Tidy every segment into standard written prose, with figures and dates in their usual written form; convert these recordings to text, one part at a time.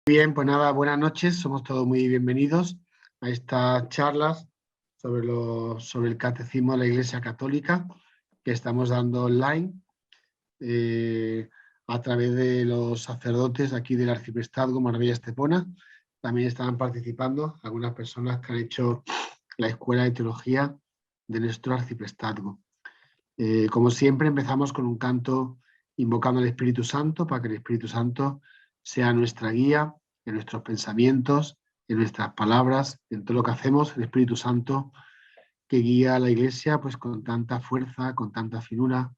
Bien, pues nada, buenas noches, somos todos muy bienvenidos a estas charlas sobre el Catecismo de la Iglesia Católica que estamos dando online a través de los sacerdotes aquí del Arciprestazgo Marbella Estepona. También estaban participando algunas personas que han hecho la Escuela de Teología de nuestro Arciprestazgo. Como siempre, empezamos con un canto invocando al Espíritu Santo para que el Espíritu Santo sea nuestra guía en nuestros pensamientos, en nuestras palabras, en todo lo que hacemos. El Espíritu Santo que guía a la Iglesia pues con tanta fuerza, con tanta finura,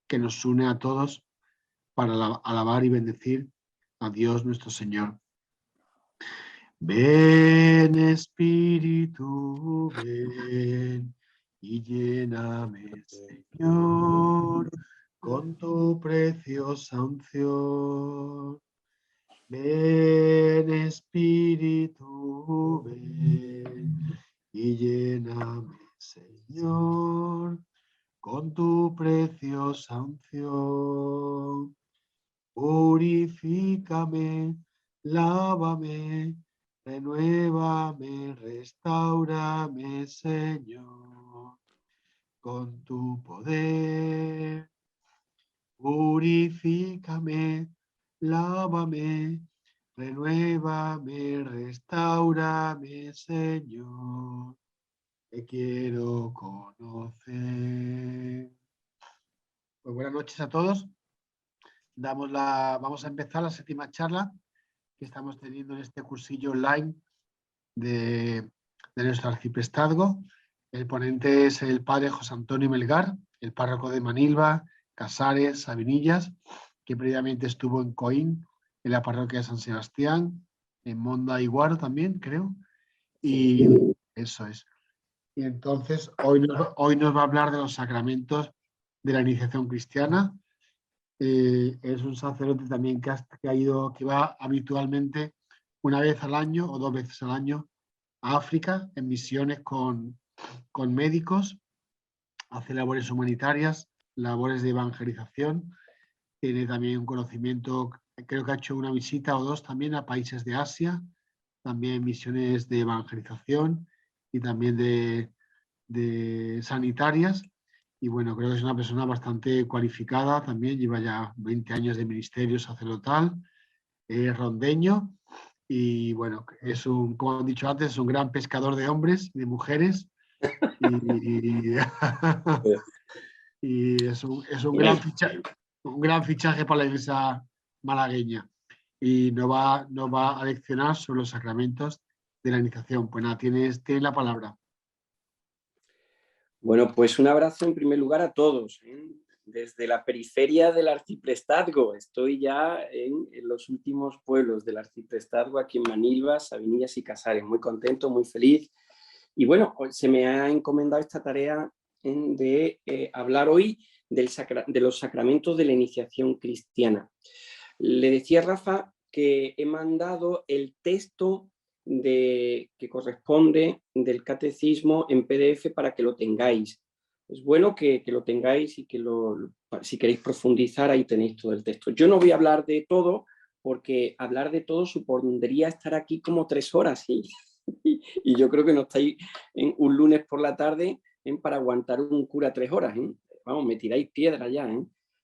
que nos une a todos para alabar y bendecir a Dios nuestro Señor. Ven Espíritu, ven y lléname, Señor, con tu preciosa unción. Ven Espíritu, ven y lléname, Señor, con tu preciosa unción. Purifícame, lávame, renuévame, restáurame, Señor, con tu poder. Purifícame, lávame, renuévame, restáurame, Señor, te quiero conocer. Pues buenas noches a todos. Vamos a empezar la séptima charla que estamos teniendo en este cursillo online de nuestro arciprestazgo. El ponente es el padre José Antonio Melgar, el párroco de Manilva, Casares, Sabinillas, que previamente estuvo en Coín, en la parroquia de San Sebastián, en Monda y Guaro también, creo. Y eso es. Y entonces hoy nos va a hablar de los sacramentos de la iniciación cristiana. Es un sacerdote también que va habitualmente una vez al año o 2 veces al año a África en misiones con médicos, hace labores humanitarias, labores de evangelización, tiene también un conocimiento, creo que ha hecho una visita o 2 también a países de Asia, también misiones de evangelización y también de sanitarias. Y bueno, creo que es una persona bastante cualificada también, lleva ya 20 años de ministerio sacerdotal, es rondeño y bueno, como han dicho antes, es un gran pescador de hombres y de mujeres y, y es un gran fichaje para la Iglesia malagueña y nos va a leccionar sobre los sacramentos de la iniciación. Pues nada, tienes la palabra. Bueno, pues un abrazo en primer lugar a todos, desde la periferia del arciprestazgo. Estoy ya en los últimos pueblos del arciprestazgo, aquí en Manilva, Sabinillas y Casares. Muy contento, muy feliz. Y bueno, se me ha encomendado esta tarea de hablar hoy de los sacramentos de la iniciación cristiana. Le decía a Rafa que he mandado el texto que corresponde del catecismo en PDF para que lo tengáis. Es bueno que lo tengáis y que si queréis profundizar, ahí tenéis todo el texto. Yo no voy a hablar de todo, porque hablar de todo supondría estar aquí como 3 horas y yo creo que no estáis un lunes por la tarde para aguantar un cura 3 horas. Vamos, me tiráis piedra ya.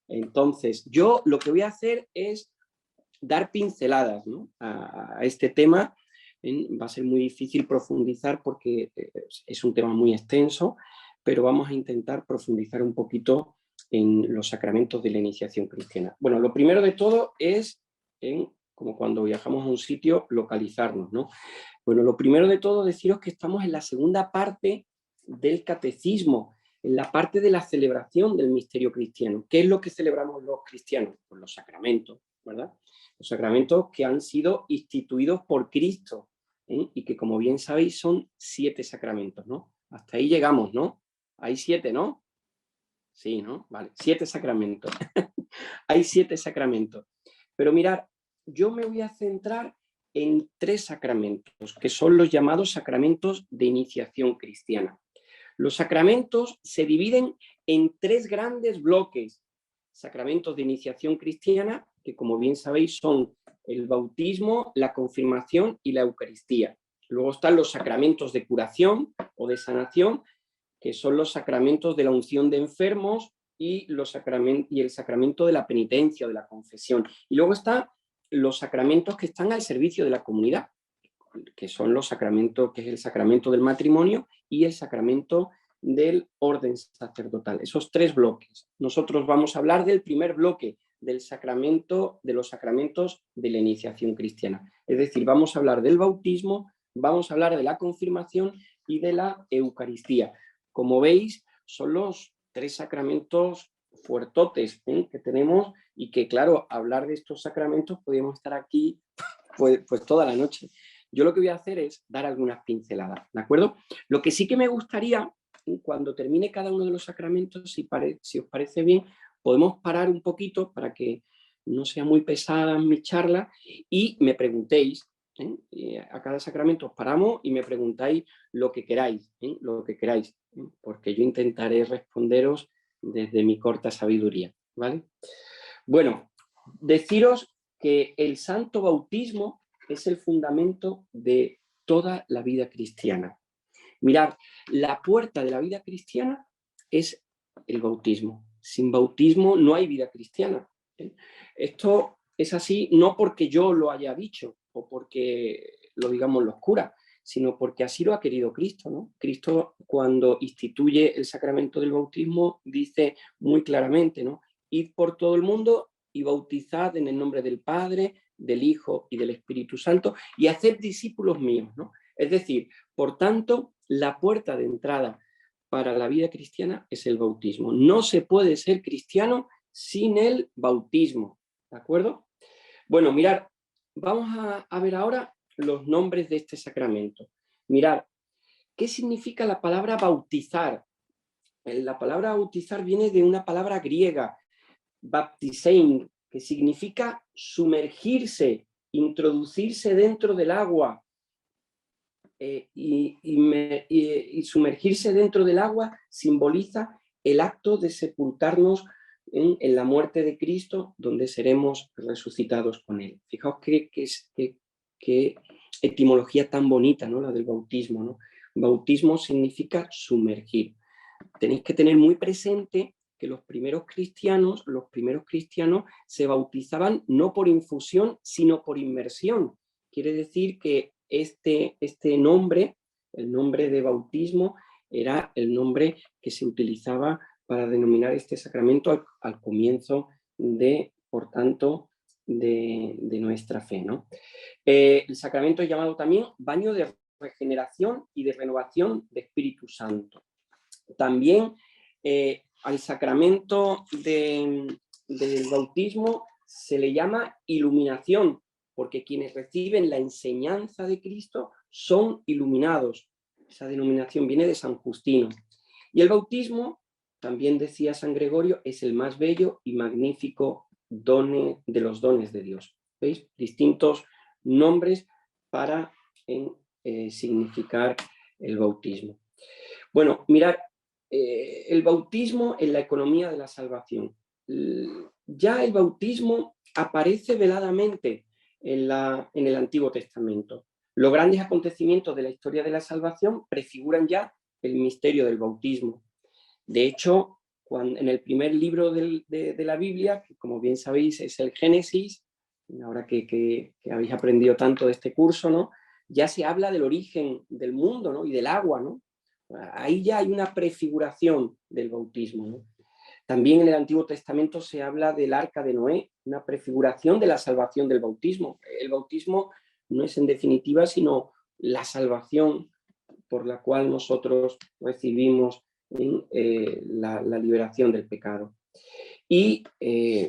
Entonces, yo lo que voy a hacer es dar pinceladas, ¿no?, a este tema. Va a ser muy difícil profundizar porque es un tema muy extenso, pero vamos a intentar profundizar un poquito en los sacramentos de la iniciación cristiana. Bueno, lo primero de todo es, como cuando viajamos a un sitio, localizarnos, ¿no? Bueno, lo primero de todo deciros que estamos en la segunda parte del catecismo, en la parte de la celebración del misterio cristiano. ¿Qué es lo que celebramos los cristianos? Pues los sacramentos, ¿verdad? Los sacramentos que han sido instituidos por Cristo, y que, como bien sabéis, son 7 sacramentos, ¿no? Hasta ahí llegamos, ¿no? Hay 7, ¿no? Sí, ¿no? Vale, 7 sacramentos. Hay 7 sacramentos. Pero mirad, yo me voy a centrar en 3 sacramentos, que son los llamados sacramentos de iniciación cristiana. Los sacramentos se dividen en 3 grandes bloques. Sacramentos de iniciación cristiana, que como bien sabéis son el bautismo, la confirmación y la Eucaristía. Luego están los sacramentos de curación o de sanación, que son los sacramentos de la unción de enfermos y el sacramento de la penitencia o de la confesión. Y luego están los sacramentos que están al servicio de la comunidad, que son los sacramentos, que es el sacramento del matrimonio y el sacramento del orden sacerdotal. Esos tres bloques. Nosotros vamos a hablar del primer bloque, del sacramento, de los sacramentos de la iniciación cristiana. Es decir, vamos a hablar del bautismo, vamos a hablar de la confirmación y de la Eucaristía. Como veis, son los tres sacramentos fuertotes que tenemos y que, claro, hablar de estos sacramentos podríamos estar aquí pues toda la noche. Yo lo que voy a hacer es dar algunas pinceladas, ¿de acuerdo? Lo que sí que me gustaría, cuando termine cada uno de los sacramentos, si os parece bien, podemos parar un poquito para que no sea muy pesada mi charla y me preguntéis, a cada sacramento os paramos y me preguntáis lo que queráis, porque yo intentaré responderos desde mi corta sabiduría, ¿vale? Bueno, deciros que el santo bautismo es el fundamento de toda la vida cristiana. Mirad, la puerta de la vida cristiana es el bautismo. Sin bautismo no hay vida cristiana. Esto es así no porque yo lo haya dicho o porque lo digamos los curas, sino porque así lo ha querido Cristo, ¿no? Cristo, cuando instituye el sacramento del bautismo, dice muy claramente, ¿no? Id por todo el mundo y bautizad en el nombre del Padre, del Hijo y del Espíritu Santo y haced discípulos míos, ¿no? Es decir, por tanto, la puerta de entrada para la vida cristiana es el bautismo. No se puede ser cristiano sin el bautismo, ¿de acuerdo? Bueno, mirad, vamos a ver ahora los nombres de este sacramento. Mirad, ¿qué significa la palabra bautizar? La palabra bautizar viene de una palabra griega, baptisein, que significa sumergirse, introducirse dentro del agua. Y sumergirse dentro del agua simboliza el acto de sepultarnos en la muerte de Cristo, donde seremos resucitados con Él. Fijaos qué etimología tan bonita, ¿no? La del bautismo, ¿no? Bautismo significa sumergir. Tenéis que tener muy presente que los primeros cristianos se bautizaban no por infusión, sino por inmersión. Quiere decir que este nombre, el nombre de bautismo, era el nombre que se utilizaba para denominar este sacramento al comienzo por tanto, de nuestra fe, ¿no? El sacramento es llamado también baño de regeneración y de renovación de Espíritu Santo. También al sacramento del bautismo se le llama iluminación, porque quienes reciben la enseñanza de Cristo son iluminados. Esa denominación viene de San Justino. Y el bautismo, también decía San Gregorio, es el más bello y magnífico de los dones de Dios. ¿Veis? Distintos nombres para significar el bautismo. Bueno, mirad, el bautismo en la economía de la salvación. Ya el bautismo aparece veladamente en el Antiguo Testamento. Los grandes acontecimientos de la historia de la salvación prefiguran ya el misterio del bautismo. De hecho, en el primer libro de la Biblia, que como bien sabéis es el Génesis, ahora que habéis aprendido tanto de este curso, ¿no? Ya se habla del origen del mundo, ¿no? Y del agua, ¿no? Ahí ya hay una prefiguración del bautismo, ¿no? También en el Antiguo Testamento se habla del arca de Noé, una prefiguración de la salvación del bautismo. El bautismo no es en definitiva sino la salvación por la cual nosotros recibimos la liberación del pecado. Y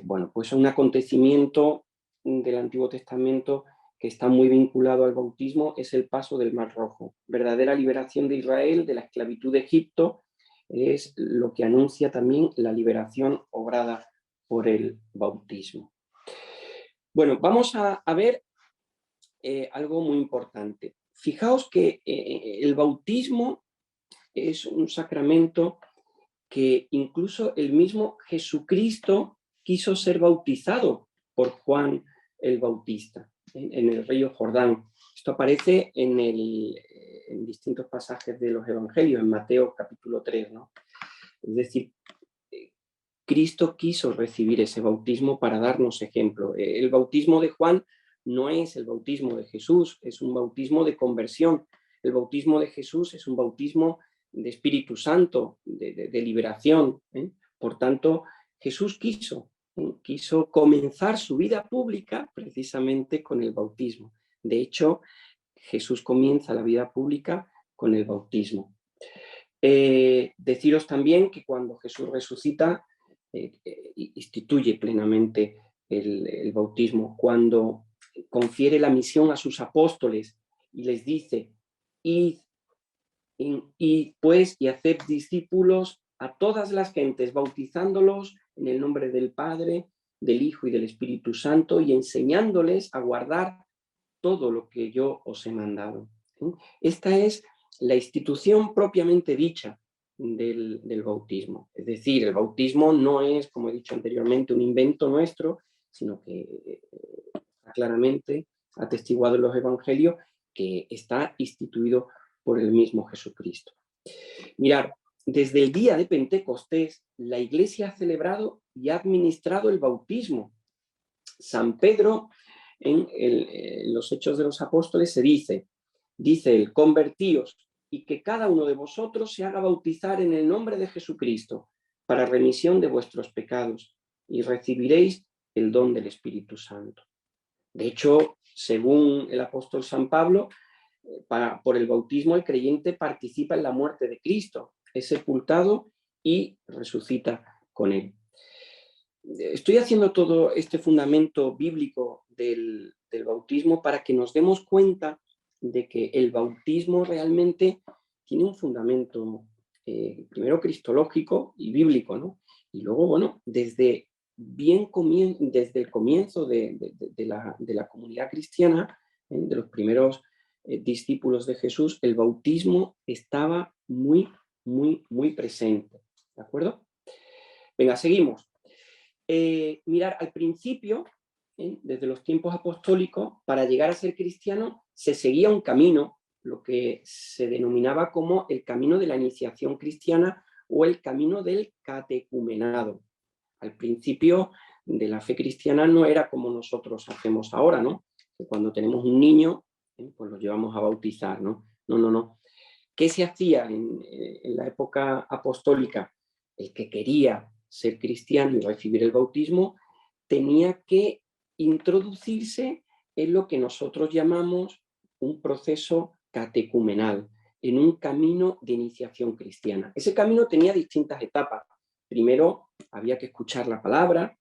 bueno, pues un acontecimiento del Antiguo Testamento que está muy vinculado al bautismo es el paso del Mar Rojo. Verdadera liberación de Israel de la esclavitud de Egipto es lo que anuncia también la liberación obrada por el bautismo. Bueno, vamos a ver algo muy importante. Fijaos que el bautismo es un sacramento que incluso el mismo Jesucristo quiso ser bautizado por Juan el Bautista. en el río Jordán. Esto aparece en distintos pasajes de los evangelios, en Mateo capítulo 3, ¿no? Es decir, Cristo quiso recibir ese bautismo para darnos ejemplo. El bautismo de Juan no es el bautismo de Jesús, es un bautismo de conversión. El bautismo de Jesús es un bautismo de Espíritu Santo, de liberación. Por tanto, Jesús quiso comenzar su vida pública precisamente con el bautismo. De hecho, Jesús comienza la vida pública con el bautismo. Deciros también que cuando Jesús resucita, instituye plenamente el bautismo. Cuando confiere la misión a sus apóstoles y les dice, id pues y hacer discípulos a todas las gentes, bautizándolos en el nombre del Padre, del Hijo y del Espíritu Santo, y enseñándoles a guardar todo lo que yo os he mandado. Esta es la institución propiamente dicha del bautismo. Es decir, el bautismo no es, como he dicho anteriormente, un invento nuestro, sino que claramente atestiguado en los evangelios que está instituido por el mismo Jesucristo. Mirad, desde el día de Pentecostés, la Iglesia ha celebrado y ha administrado el bautismo. San Pedro, en los Hechos de los Apóstoles, se dice él, convertíos y que cada uno de vosotros se haga bautizar en el nombre de Jesucristo para remisión de vuestros pecados y recibiréis el don del Espíritu Santo. De hecho, según el apóstol San Pablo, por el bautismo el creyente participa en la muerte de Cristo, es sepultado y resucita con él. Estoy haciendo todo este fundamento bíblico del bautismo para que nos demos cuenta de que el bautismo realmente tiene un fundamento primero cristológico y bíblico, ¿no? Y luego, bueno, desde el comienzo de la comunidad cristiana, de los primeros discípulos de Jesús, el bautismo estaba muy, muy, muy presente. ¿De acuerdo? Venga, seguimos. Mirar, al principio, desde los tiempos apostólicos, para llegar a ser cristiano, se seguía un camino, lo que se denominaba como el camino de la iniciación cristiana o el camino del catecumenado. Al principio de la fe cristiana no era como nosotros hacemos ahora, ¿no? Que cuando tenemos un niño, pues lo llevamos a bautizar, ¿no? No. ¿Qué se hacía en la época apostólica? El que quería ser cristiano y recibir el bautismo tenía que introducirse en lo que nosotros llamamos un proceso catecumenal, en un camino de iniciación cristiana. Ese camino tenía distintas etapas. Primero había que escuchar la palabra,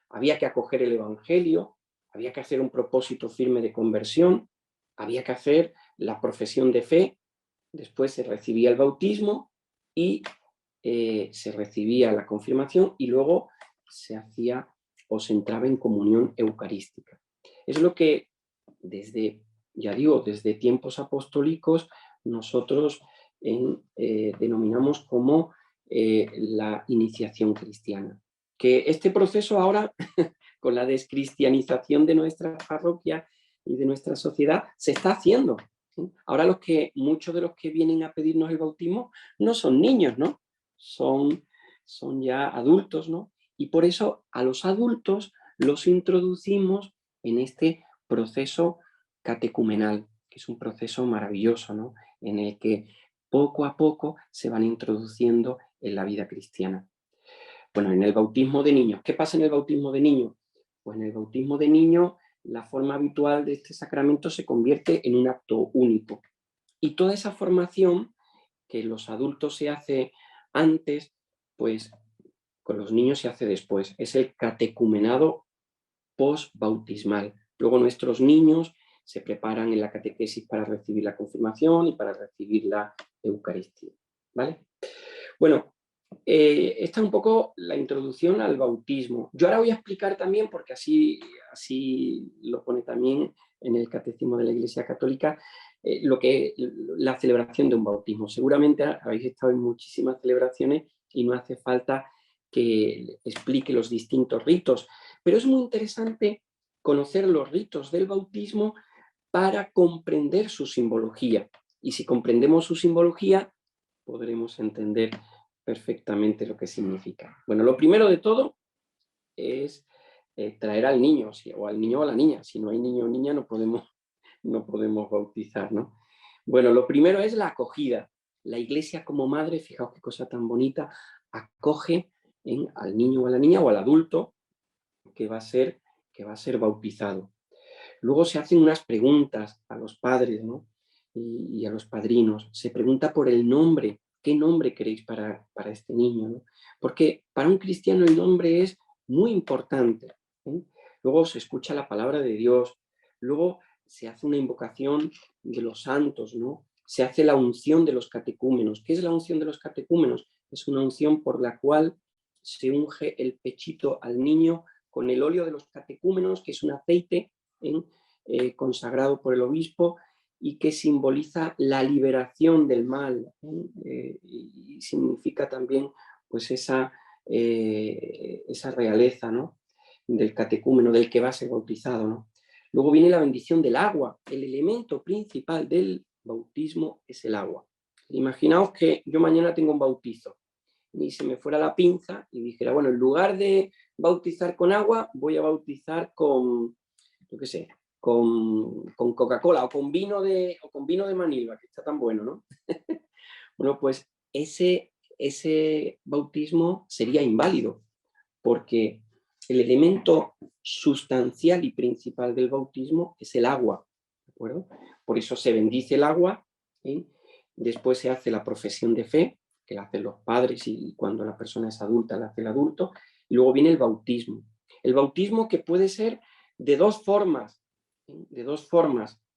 había que acoger el evangelio, había que hacer un propósito firme de conversión, había que hacer la profesión de fe, después se recibía el bautismo y se recibía la confirmación y luego se hacía o se entraba en comunión eucarística. Es lo que desde tiempos apostólicos nosotros denominamos como la iniciación cristiana. Que este proceso ahora, con la descristianización de nuestra parroquia y de nuestra sociedad, se está haciendo. ¿Sí? Ahora muchos de los que vienen a pedirnos el bautismo no son niños, ¿no? Son ya adultos, ¿no? Y por eso a los adultos los introducimos en este proceso catecumenal, que es un proceso maravilloso, ¿no? En el que poco a poco se van introduciendo en la vida cristiana. Bueno, en el bautismo de niños. ¿Qué pasa en el bautismo de niños? Pues en el bautismo de niños la forma habitual de este sacramento se convierte en un acto único. Y toda esa formación que los adultos se hace antes, pues con los niños se hace después. Es el catecumenado postbautismal. Luego nuestros niños se preparan en la catequesis para recibir la confirmación y para recibir la Eucaristía. ¿Vale? Bueno, esta es un poco la introducción al bautismo. Yo ahora voy a explicar también, porque así lo pone también en el Catecismo de la Iglesia Católica, lo que es la celebración de un bautismo. Seguramente habéis estado en muchísimas celebraciones y no hace falta que explique los distintos ritos, pero es muy interesante conocer los ritos del bautismo para comprender su simbología. Y si comprendemos su simbología, podremos entender perfectamente lo que significa. Bueno, lo primero de todo es traer al niño, o al niño o a la niña. Si no hay niño o niña, no podemos bautizar, ¿no? Bueno, lo primero es la acogida. La Iglesia como madre, fijaos qué cosa tan bonita, acoge al niño o a la niña o al adulto que va a ser bautizado. Luego se hacen unas preguntas a los padres, ¿no? y a los padrinos. Se pregunta por el nombre. ¿Qué nombre queréis para este niño, ¿no? Porque para un cristiano el nombre es muy importante, ¿eh? Luego se escucha la palabra de Dios. Luego se hace una invocación de los santos, ¿no? Se hace la unción de los catecúmenos. ¿Qué es la unción de los catecúmenos? Es una unción por la cual se unge el pechito al niño con el óleo de los catecúmenos, que es un aceite consagrado por el obispo y que simboliza la liberación del mal, y significa también pues esa realeza, ¿no? Del catecúmeno, del que va a ser bautizado, ¿no? Luego viene la bendición del agua. El elemento principal del bautismo es el agua. Imaginaos que yo mañana tengo un bautizo y se me fuera la pinza y dijera, bueno, en lugar de bautizar con agua, voy a bautizar con, yo qué sé, con Coca-Cola o con vino de Manilva, que está tan bueno, ¿no? Bueno, pues ese bautismo sería inválido, porque el elemento sustancial y principal del bautismo es el agua, ¿de acuerdo? Por eso se bendice el agua, ¿eh? Después se hace la profesión de fe, que la hacen los padres y cuando la persona es adulta la hace el adulto, y luego viene el bautismo. El bautismo que puede ser de dos formas,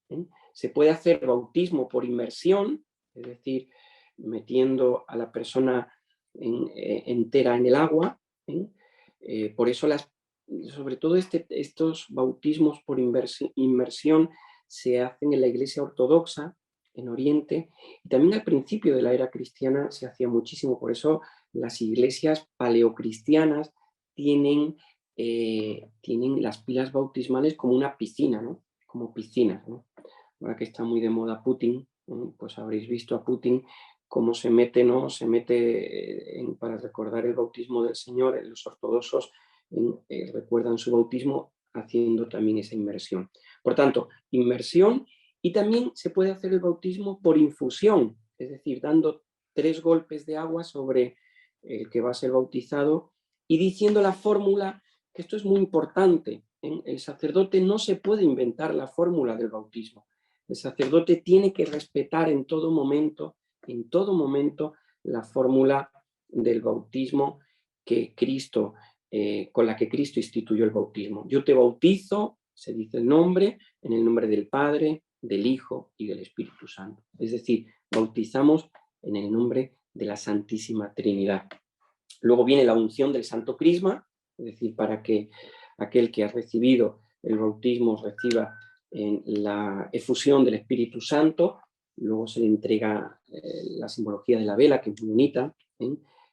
¿eh? Se puede hacer bautismo por inmersión, es decir, metiendo a la persona entera en el agua, ¿eh? Por eso sobre todo estos bautismos por inmersión se hacen en la Iglesia Ortodoxa, en Oriente, y también al principio de la era cristiana se hacía muchísimo. Por eso las iglesias paleocristianas tienen las pilas bautismales como una piscina, ¿no? Como piscinas, ¿no? Ahora que está muy de moda Putin, pues habréis visto a Putin cómo se mete, ¿no? Se mete para recordar el bautismo del Señor. Los ortodoxos recuerdan su bautismo haciendo también esa inmersión. Por tanto, inmersión, y también se puede hacer el bautismo por infusión, es decir, dando 3 golpes de agua sobre el que va a ser bautizado y diciendo la fórmula, que esto es muy importante. El sacerdote no se puede inventar la fórmula del bautismo. El sacerdote tiene que respetar en todo momento, la fórmula del bautismo que Cristo, con la que Cristo instituyó el bautismo. Yo te bautizo, se dice el nombre, en el nombre del Padre, del Hijo y del Espíritu Santo. Es decir, bautizamos en el nombre de la Santísima Trinidad. Luego viene la unción del Santo Crisma, es decir, para que aquel que ha recibido el bautismo reciba la efusión del Espíritu Santo. Luego se le entrega la simbología de la vela, que es muy bonita,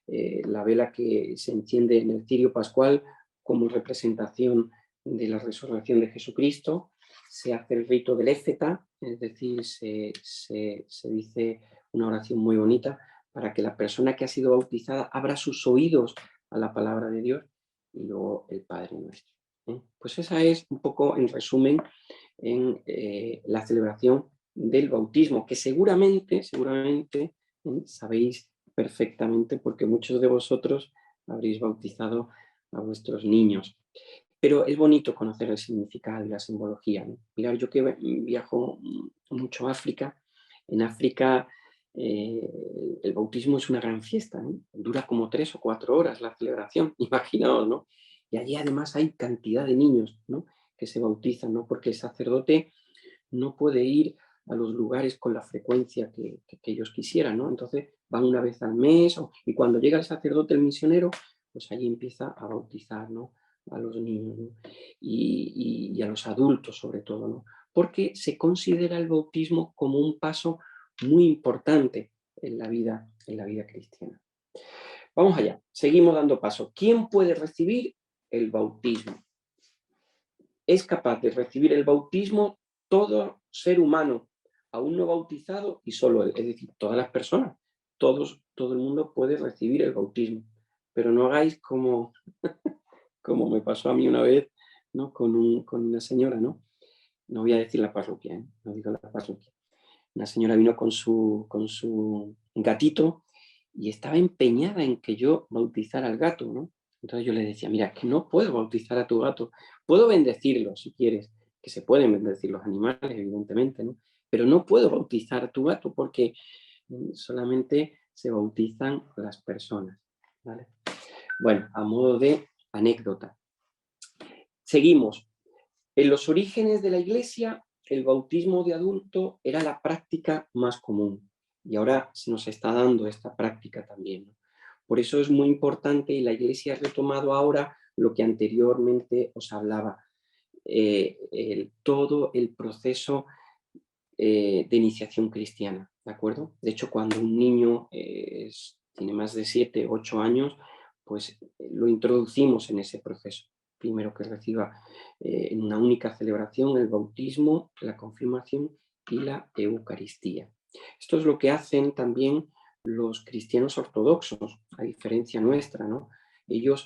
la vela que se enciende en el cirio pascual como representación de la resurrección de Jesucristo. Se hace el rito del éfeta, es decir, se dice una oración muy bonita para que la persona que ha sido bautizada abra sus oídos a la palabra de Dios, y luego el Padre Nuestro. Pues esa es un poco, en resumen, la celebración del bautismo, que seguramente sabéis perfectamente, porque muchos de vosotros habréis bautizado a vuestros niños. Pero es bonito conocer el significado y la simbología, ¿no? Mirad, yo que viajo mucho a África, en África el bautismo es una gran fiesta, ¿no? Dura como 3 o 4 horas la celebración, imaginaos, ¿no? Y allí además hay cantidad de niños, ¿no? Que se bautizan, ¿no? Porque el sacerdote no puede ir a los lugares con la frecuencia que ellos quisieran, ¿no? Entonces van una vez al mes, y cuando llega el sacerdote, el misionero, pues allí empieza a bautizar, ¿no? A los niños, ¿no? y a los adultos sobre todo, ¿no? Porque se considera el bautismo como un paso muy importante en la vida cristiana. Vamos allá, seguimos dando paso. ¿Quién puede recibir el bautismo? es capaz de recibir el bautismo todo ser humano, aún no bautizado y solo él, es decir, todas las personas, todo el mundo puede recibir el bautismo, pero no hagáis como, como me pasó a mí una vez, ¿no? con una señora, ¿no? No voy a decir la parroquia, ¿eh? No digo la parroquia. Una señora vino con su gatito y estaba empeñada en que yo bautizara al gato, ¿no? Entonces yo le decía, mira, que no puedo bautizar a tu gato, puedo bendecirlo si quieres, que se pueden bendecir los animales, evidentemente, ¿no? Pero no puedo bautizar a tu gato porque solamente se bautizan las personas, ¿vale? Bueno, a modo de anécdota. Seguimos. En los orígenes de la Iglesia, el bautismo de adulto era la práctica más común y ahora se nos está dando esta práctica también, ¿no? Por eso es muy importante y la Iglesia ha retomado ahora lo que anteriormente os hablaba, todo el proceso de iniciación cristiana, ¿de acuerdo? De hecho, cuando un niño tiene más de 7, 8 años, pues lo introducimos en ese proceso. Primero que reciba en una única celebración el bautismo, la confirmación y la Eucaristía. Esto es lo que hacen también los cristianos ortodoxos, a diferencia nuestra, ¿no? Ellos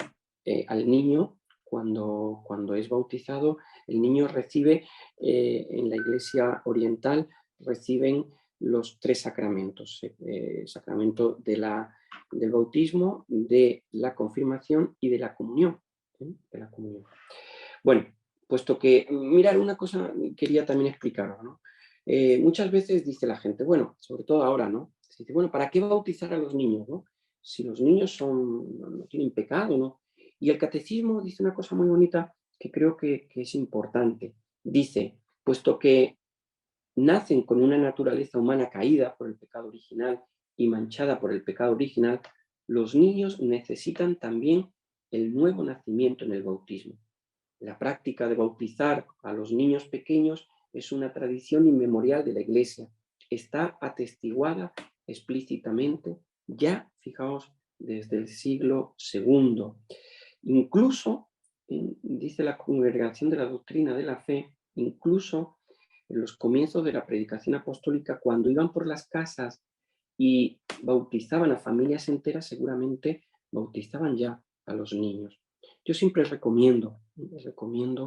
al niño, cuando es bautizado, el niño recibe en la Iglesia oriental reciben los 3 sacramentos, sacramento del bautismo, de la confirmación y de la comunión. De la comunión. Bueno, puesto que, mirar, una cosa quería también explicaros, ¿no? Muchas veces dice la gente, bueno, sobre todo ahora, ¿no? Se dice, bueno, ¿para qué bautizar a los niños, no? Si los niños no tienen pecado, ¿no? Y el catecismo dice una cosa muy bonita que creo que es importante. Dice, puesto que nacen con una naturaleza humana caída por el pecado original y manchada por el pecado original, los niños necesitan también el nuevo nacimiento en el bautismo. La práctica de bautizar a los niños pequeños es una tradición inmemorial de la Iglesia. Está atestiguada explícitamente ya, fijaos, desde el siglo II. Incluso, dice la Congregación de la Doctrina de la Fe, incluso en los comienzos de la predicación apostólica, cuando iban por las casas y bautizaban a familias enteras, seguramente bautizaban ya a los niños. Yo siempre recomiendo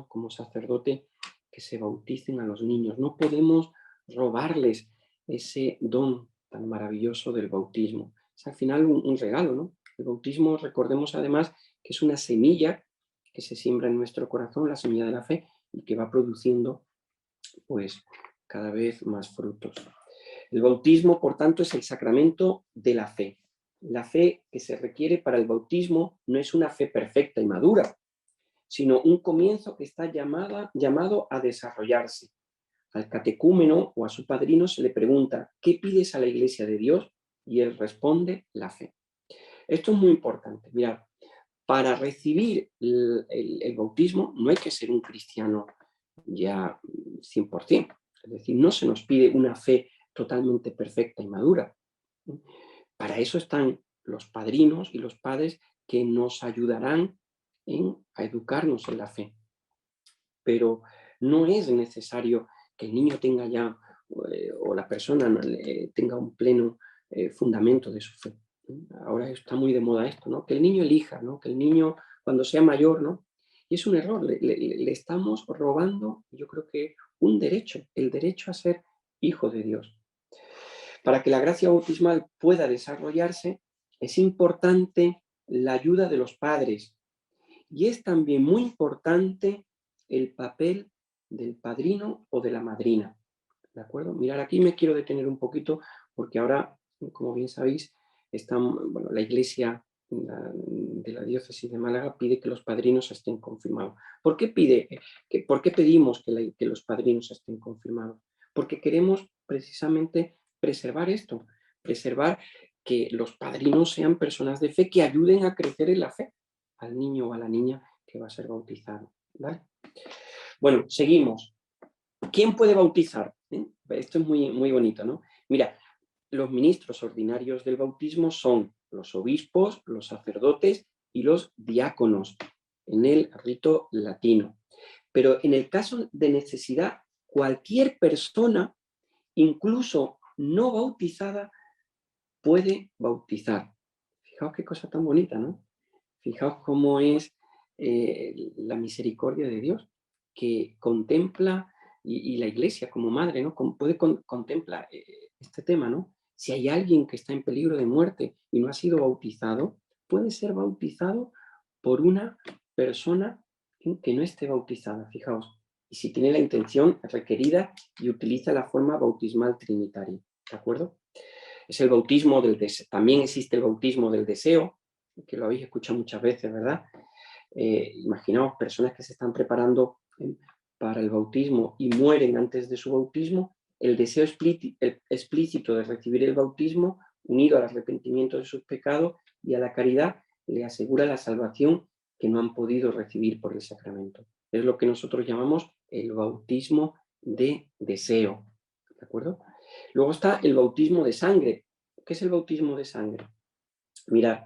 como sacerdote que se bauticen a los niños. No podemos robarles ese don tan maravilloso del bautismo. Es al final un regalo, ¿no? El bautismo, recordemos además, que es una semilla que se siembra en nuestro corazón, la semilla de la fe, y que va produciendo pues cada vez más frutos. El bautismo, por tanto, es el sacramento de la fe. La fe que se requiere para el bautismo no es una fe perfecta y madura, sino un comienzo que está llamado a desarrollarse. Al catecúmeno o a su padrino se le pregunta, ¿qué pides a la Iglesia de Dios? Y él responde, la fe. Esto es muy importante. Mirad, para recibir el bautismo no hay que ser un cristiano ya 100%. Es decir, no se nos pide una fe totalmente perfecta y madura. Para eso están los padrinos y los padres que nos ayudarán a educarnos en la fe. Pero no es necesario que el niño tenga ya, o la persona tenga un pleno fundamento de su fe. Ahora está muy de moda esto, ¿no? Que el niño elija, ¿no? Que el niño cuando sea mayor, ¿no? Y es un error, le estamos robando, yo creo que un derecho, el derecho a ser hijo de Dios. Para que la gracia bautismal pueda desarrollarse, es importante la ayuda de los padres y es también muy importante el papel del padrino o de la madrina. ¿De acuerdo? Mirad, aquí me quiero detener un poquito porque ahora, como bien sabéis, la Iglesia de la diócesis de Málaga pide que los padrinos estén confirmados. ¿Por qué pedimos que los padrinos estén confirmados? Porque queremos precisamente preservar esto, preservar que los padrinos sean personas de fe que ayuden a crecer en la fe al niño o a la niña que va a ser bautizado. ¿Vale? Bueno, seguimos. ¿Quién puede bautizar? Esto es muy, muy bonito, ¿no? Mira, los ministros ordinarios del bautismo son los obispos, los sacerdotes y los diáconos en el rito latino. Pero en el caso de necesidad, cualquier persona, incluso no bautizada, puede bautizar. Fijaos qué cosa tan bonita, ¿no? Fijaos cómo es la misericordia de Dios, que contempla, y la Iglesia como madre, ¿no? Contempla este tema, ¿no? Si hay alguien que está en peligro de muerte y no ha sido bautizado, puede ser bautizado por una persona que no esté bautizada, fijaos. Y si tiene la intención requerida y utiliza la forma bautismal trinitaria, ¿de acuerdo? Es el bautismo del deseo. También existe el bautismo del deseo, que lo habéis escuchado muchas veces, ¿verdad? Imaginaos personas que se están preparando para el bautismo y mueren antes de su bautismo. El deseo explícito de recibir el bautismo, unido al arrepentimiento de sus pecados y a la caridad, le asegura la salvación que no han podido recibir por el sacramento. Es lo que nosotros llamamos el bautismo de deseo, ¿de acuerdo? Luego está el bautismo de sangre. ¿Qué es el bautismo de sangre? Mirad,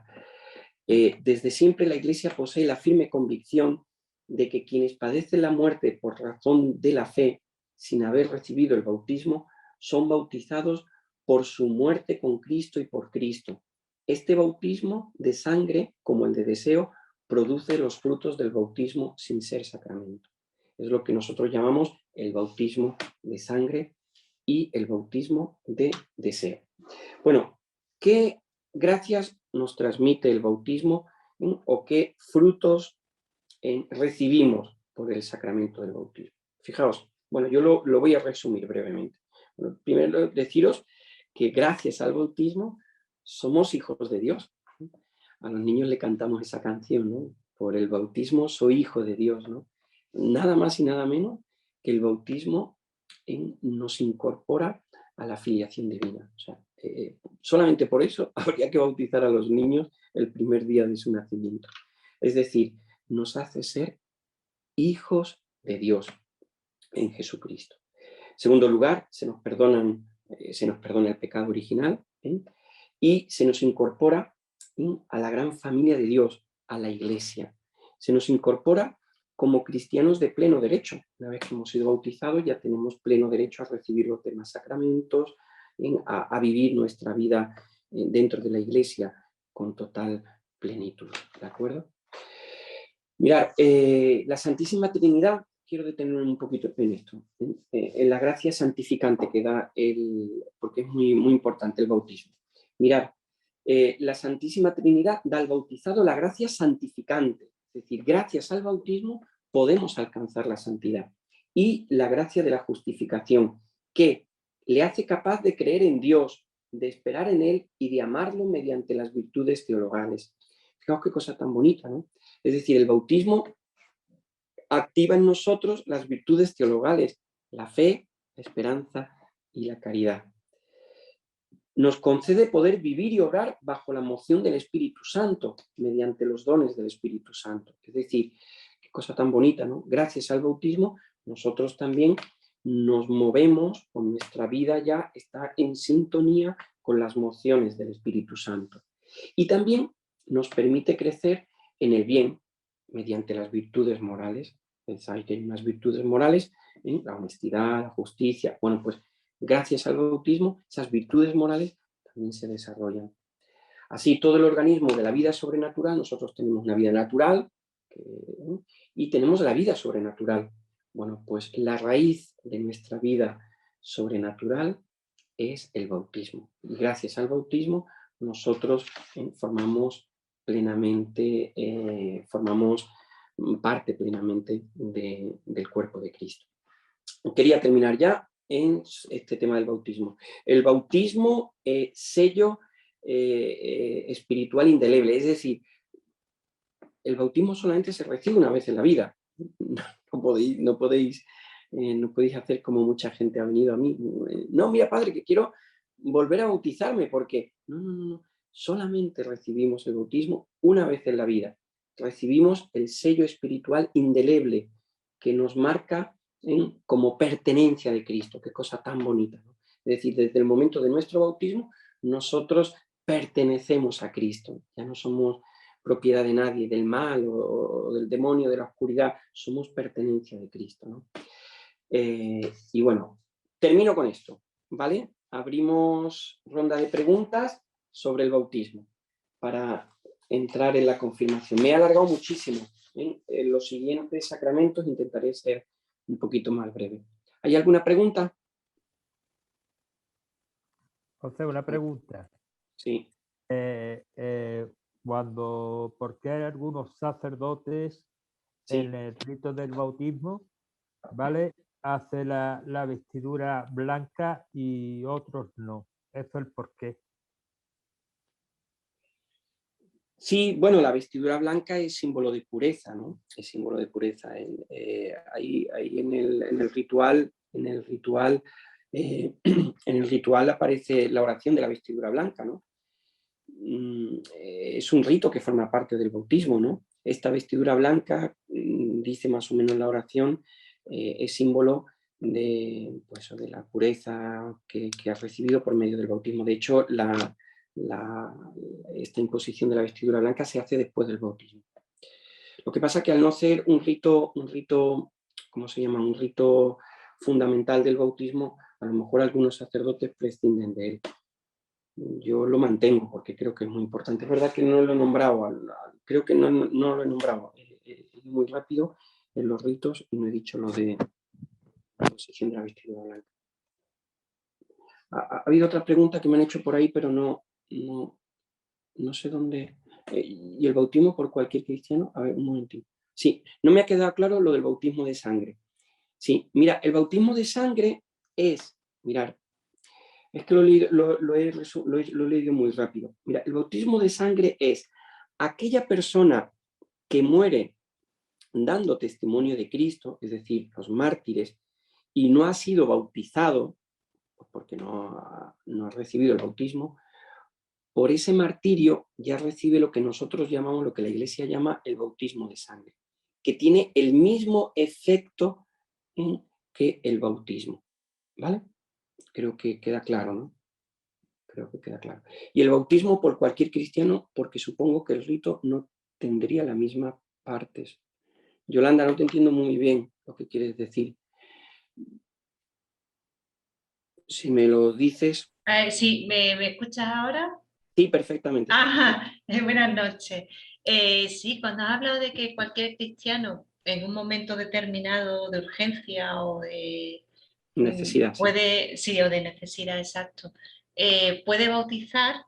desde siempre la Iglesia posee la firme convicción de que quienes padecen la muerte por razón de la fe, sin haber recibido el bautismo, son bautizados por su muerte con Cristo y por Cristo. Este bautismo de sangre, como el de deseo, produce los frutos del bautismo sin ser sacramento. Es lo que nosotros llamamos el bautismo de sangre y el bautismo de deseo. Bueno, ¿qué gracias nos transmite el bautismo o qué frutos recibimos por el sacramento del bautismo? Fijaos, bueno, yo lo voy a resumir brevemente. Bueno, primero deciros que gracias al bautismo somos hijos de Dios. A los niños le cantamos esa canción, ¿no? Por el bautismo soy hijo de Dios, ¿no? Nada más y nada menos que el bautismo nos incorpora a la filiación divina. O sea, solamente por eso habría que bautizar a los niños el primer día de su nacimiento. Es decir, nos hace ser hijos de Dios en Jesucristo. En segundo lugar, se nos perdona el pecado original, y se nos incorpora a la gran familia de Dios, a la Iglesia. Se nos incorpora como cristianos de pleno derecho. Una vez que hemos sido bautizados ya tenemos pleno derecho a recibir los demás sacramentos, a vivir nuestra vida dentro de la Iglesia con total plenitud. ¿De acuerdo? Mirad, la Santísima Trinidad, quiero detenerme un poquito en esto, en la gracia santificante que da porque es muy, muy importante el bautismo. Mirad, la Santísima Trinidad da al bautizado la gracia santificante, es decir, gracias al bautismo podemos alcanzar la santidad, y la gracia de la justificación, que le hace capaz de creer en Dios, de esperar en Él y de amarlo mediante las virtudes teologales. Fijaos qué cosa tan bonita, ¿no? Es decir, el bautismo activa en nosotros las virtudes teologales, la fe, la esperanza y la caridad. Nos concede poder vivir y obrar bajo la moción del Espíritu Santo, mediante los dones del Espíritu Santo. Es decir, qué cosa tan bonita, ¿no? Gracias al bautismo, nosotros también nos movemos, o nuestra vida ya está en sintonía con las mociones del Espíritu Santo. Y también nos permite crecer en el bien mediante las virtudes morales. Pensáis que hay unas virtudes morales, la honestidad, la justicia. Bueno, pues gracias al bautismo, esas virtudes morales también se desarrollan. Así, todo el organismo de la vida sobrenatural, nosotros tenemos una vida natural y tenemos la vida sobrenatural. Bueno, pues la raíz de nuestra vida sobrenatural es el bautismo. Y gracias al bautismo nosotros formamos parte plenamente del cuerpo de Cristo. Quería terminar ya en este tema del bautismo. El bautismo, sello espiritual indeleble, es decir, el bautismo solamente se recibe una vez en la vida. No podéis hacer como mucha gente ha venido a mí. No, mira, padre, que quiero volver a bautizarme, porque no. Solamente recibimos el bautismo una vez en la vida. Recibimos el sello espiritual indeleble que nos marca como pertenencia de Cristo. Qué cosa tan bonita, ¿no? Es decir, desde el momento de nuestro bautismo, nosotros pertenecemos a Cristo. Ya no somos propiedad de nadie, del mal o del demonio, de la oscuridad, somos pertenencia de Cristo, ¿no? Y bueno, termino con esto, ¿vale? Abrimos ronda de preguntas sobre el bautismo para entrar en la confirmación. Me he alargado muchísimo, ¿eh? En los siguientes sacramentos intentaré ser un poquito más breve. ¿Hay alguna pregunta? José, una pregunta. Sí. ¿Por qué hay algunos sacerdotes en el rito del bautismo, ¿vale? Hace la vestidura blanca y otros no? Eso es el por qué. Sí, bueno, la vestidura blanca es símbolo de pureza, ¿no? Es símbolo de pureza. Ahí en el ritual, en el ritual aparece la oración de la vestidura blanca, ¿no? Es un rito que forma parte del bautismo, ¿no? Esta vestidura blanca, dice más o menos la oración, es símbolo de, pues, de la pureza que has recibido por medio del bautismo. De hecho, esta imposición de la vestidura blanca se hace después del bautismo. Lo que pasa es que al no ser un rito, ¿cómo se llama? Un rito fundamental del bautismo, a lo mejor algunos sacerdotes prescinden de él. Yo lo mantengo porque creo que es muy importante. Es verdad que no lo he nombrado, creo que no lo he nombrado. He ido muy rápido en los ritos y no he dicho lo de la posesión de la vestidura blanca. Ha habido otra pregunta que me han hecho por ahí, pero no sé dónde. ¿Y el bautismo por cualquier cristiano? A ver, un momentito. Sí, no me ha quedado claro lo del bautismo de sangre. Sí, mira, el bautismo de sangre es, mirar, es que lo he leído muy rápido. Mira, el bautismo de sangre es aquella persona que muere dando testimonio de Cristo, es decir, los mártires, y no ha sido bautizado, porque no ha recibido el bautismo, por ese martirio ya recibe lo que nosotros llamamos, lo que la Iglesia llama el bautismo de sangre, que tiene el mismo efecto que el bautismo. ¿Vale? Creo que queda claro, ¿no? Creo que queda claro. Y el bautismo por cualquier cristiano, porque supongo que el rito no tendría la misma partes. Yolanda, no te entiendo muy bien lo que quieres decir. Si me lo dices... Sí, ¿me escuchas ahora? Sí, perfectamente. Ajá, buenas noches. Sí, cuando has hablado de que cualquier cristiano en un momento determinado de urgencia o de... Necesidad. Sí, o de necesidad, exacto. Puede bautizar,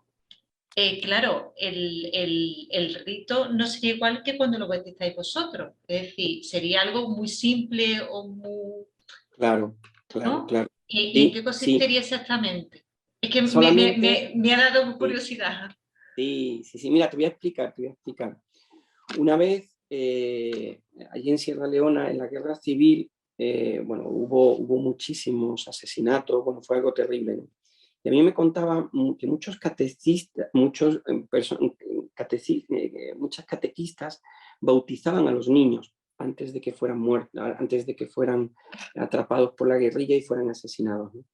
claro, el rito no sería igual que cuando lo bautizáis vosotros. Es decir, sería algo muy simple o muy... Claro. ¿no? Claro. ¿Y en qué consistiría exactamente? Es que solamente... me ha dado curiosidad. Sí, mira, te voy a explicar. Una vez, allí en Sierra Leona, en la guerra civil, bueno, hubo muchísimos asesinatos, bueno, fue algo terrible, ¿no? Y a mí me contaban que muchos catequistas, muchas catequistas bautizaban a los niños antes de que fueran muertos, antes de que fueran atrapados por la guerrilla y fueran asesinados, ¿no?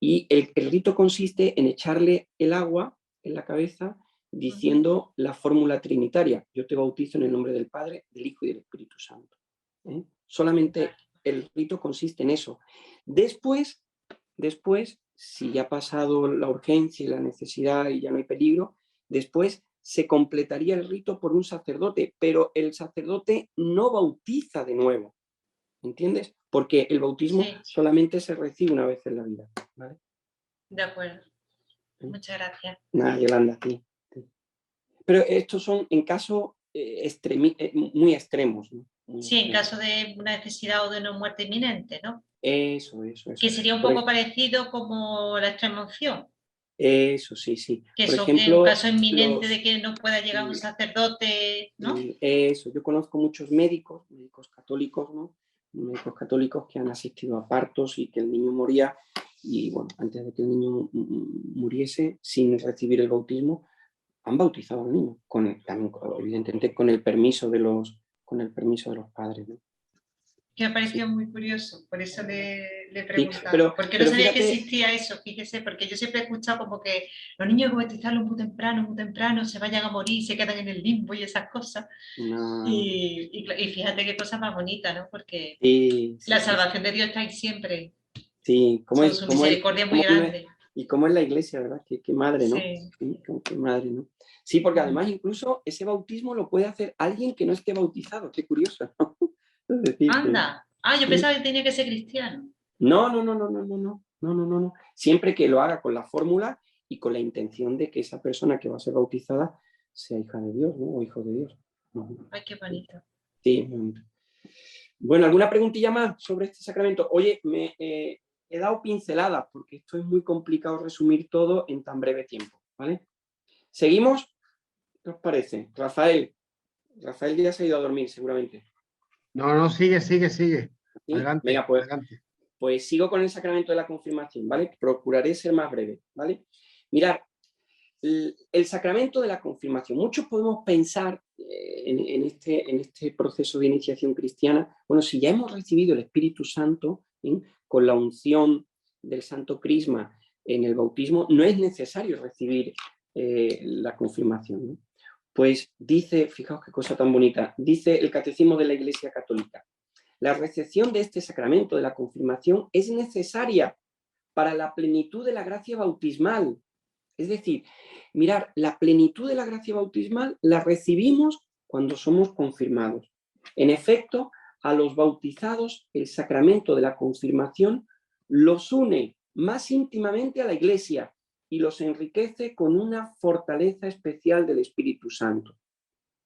Y el rito consiste en echarle el agua en la cabeza diciendo la fórmula trinitaria. Yo te bautizo en el nombre del Padre, del Hijo y del Espíritu Santo. Solamente el rito consiste en eso. Después, si ya ha pasado la urgencia y la necesidad y ya no hay peligro, después se completaría el rito por un sacerdote, pero el sacerdote no bautiza de nuevo. ¿Entiendes? Porque el bautismo solamente se recibe una vez en la vida. ¿Vale? De acuerdo. Muchas gracias. Nada, Yolanda, a ti. Pero estos son en casos muy extremos, ¿no? Sí, en caso de una necesidad o de una muerte inminente, ¿no? Eso. Que sería un poco parecido como la extrema-unción. Eso, sí. Que por son ejemplo, en un caso inminente de que no pueda llegar un sacerdote, ¿no? Eso, yo conozco muchos médicos católicos, ¿no? Médicos católicos que han asistido a partos y que el niño moría y, bueno, antes de que el niño muriese sin recibir el bautismo, han bautizado al niño, también, evidentemente con el permiso de los padres, ¿no? Que me pareció muy curioso, por eso le he Sí, preguntado. Porque no pero sabía que fíjate, existía eso, fíjese, porque yo siempre he escuchado como que los niños hay que bautizarlos muy temprano, se vayan a morir, se quedan en el limbo y esas cosas. no, Y fíjate qué cosa más bonita, ¿no? Porque sí, sí, la sí, salvación de Dios está ahí siempre, sí, su misericordia es muy grande. y cómo es la iglesia, ¿verdad? Qué madre, ¿no? Sí. Sí, qué madre, ¿no? Sí, porque además incluso ese bautismo lo puede hacer alguien que no esté bautizado, qué curioso, ¿no? Es decir, Anda. Ah, yo sí. pensaba que tenía que ser cristiano. No, no, no, no, no, no, no, no, no, no, no. Siempre que lo haga con la fórmula y con la intención de que esa persona que va a ser bautizada sea hija de Dios, ¿no? O hijo de Dios. Ay, qué bonito. Sí, muy bonito. Bueno, ¿alguna preguntilla más sobre este sacramento? Oye, he dado pinceladas porque esto es muy complicado resumir todo en tan breve tiempo, ¿vale? ¿Seguimos? ¿Qué os parece? Rafael ya se ha ido a dormir seguramente. No, sigue. ¿Sí? Adelante, Venga, pues adelante. Pues sigo con el sacramento de la confirmación, ¿vale? Procuraré ser más breve, ¿vale? Mirad, el sacramento de la confirmación. Muchos podemos pensar en este proceso de iniciación cristiana, bueno, si ya hemos recibido el Espíritu Santo, ¿eh? Con la unción del Santo Crisma en el bautismo, no es necesario recibir la confirmación, ¿no? Pues dice, fijaos qué cosa tan bonita, dice el Catecismo de la Iglesia Católica: la recepción de este sacramento de la confirmación es necesaria para la plenitud de la gracia bautismal. Es decir, mirar, la plenitud de la gracia bautismal la recibimos cuando somos confirmados. En efecto, a los bautizados el sacramento de la confirmación los une más íntimamente a la Iglesia y los enriquece con una fortaleza especial del Espíritu Santo.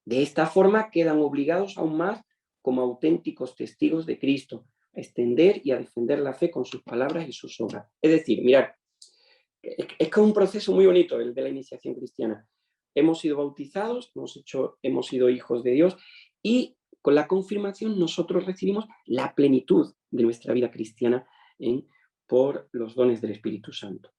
De esta forma quedan obligados aún más, como auténticos testigos de Cristo, a extender y a defender la fe con sus palabras y sus obras. Es decir, mirad, es como un proceso muy bonito el de la iniciación cristiana. Hemos sido bautizados, hemos sido hijos de Dios, y con la confirmación nosotros recibimos la plenitud de nuestra vida cristiana por los dones del Espíritu Santo.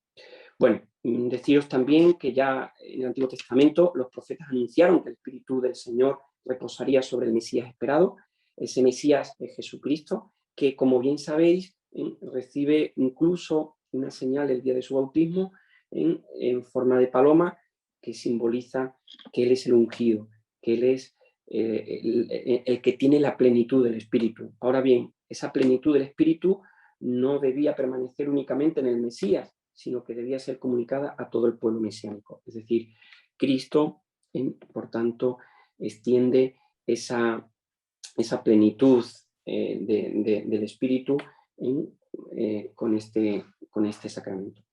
Bueno, deciros también que ya en el Antiguo Testamento los profetas anunciaron que el Espíritu del Señor reposaría sobre el Mesías esperado. Ese Mesías es Jesucristo, que, como bien sabéis, recibe incluso una señal el día de su bautismo en forma de paloma, que simboliza que Él es el ungido, que Él es el que tiene la plenitud del Espíritu. Ahora bien, esa plenitud del Espíritu no debía permanecer únicamente en el Mesías, sino que debía ser comunicada a todo el pueblo mesiánico. Es decir, Cristo, por tanto, extiende esa plenitud del Espíritu con este sacramento.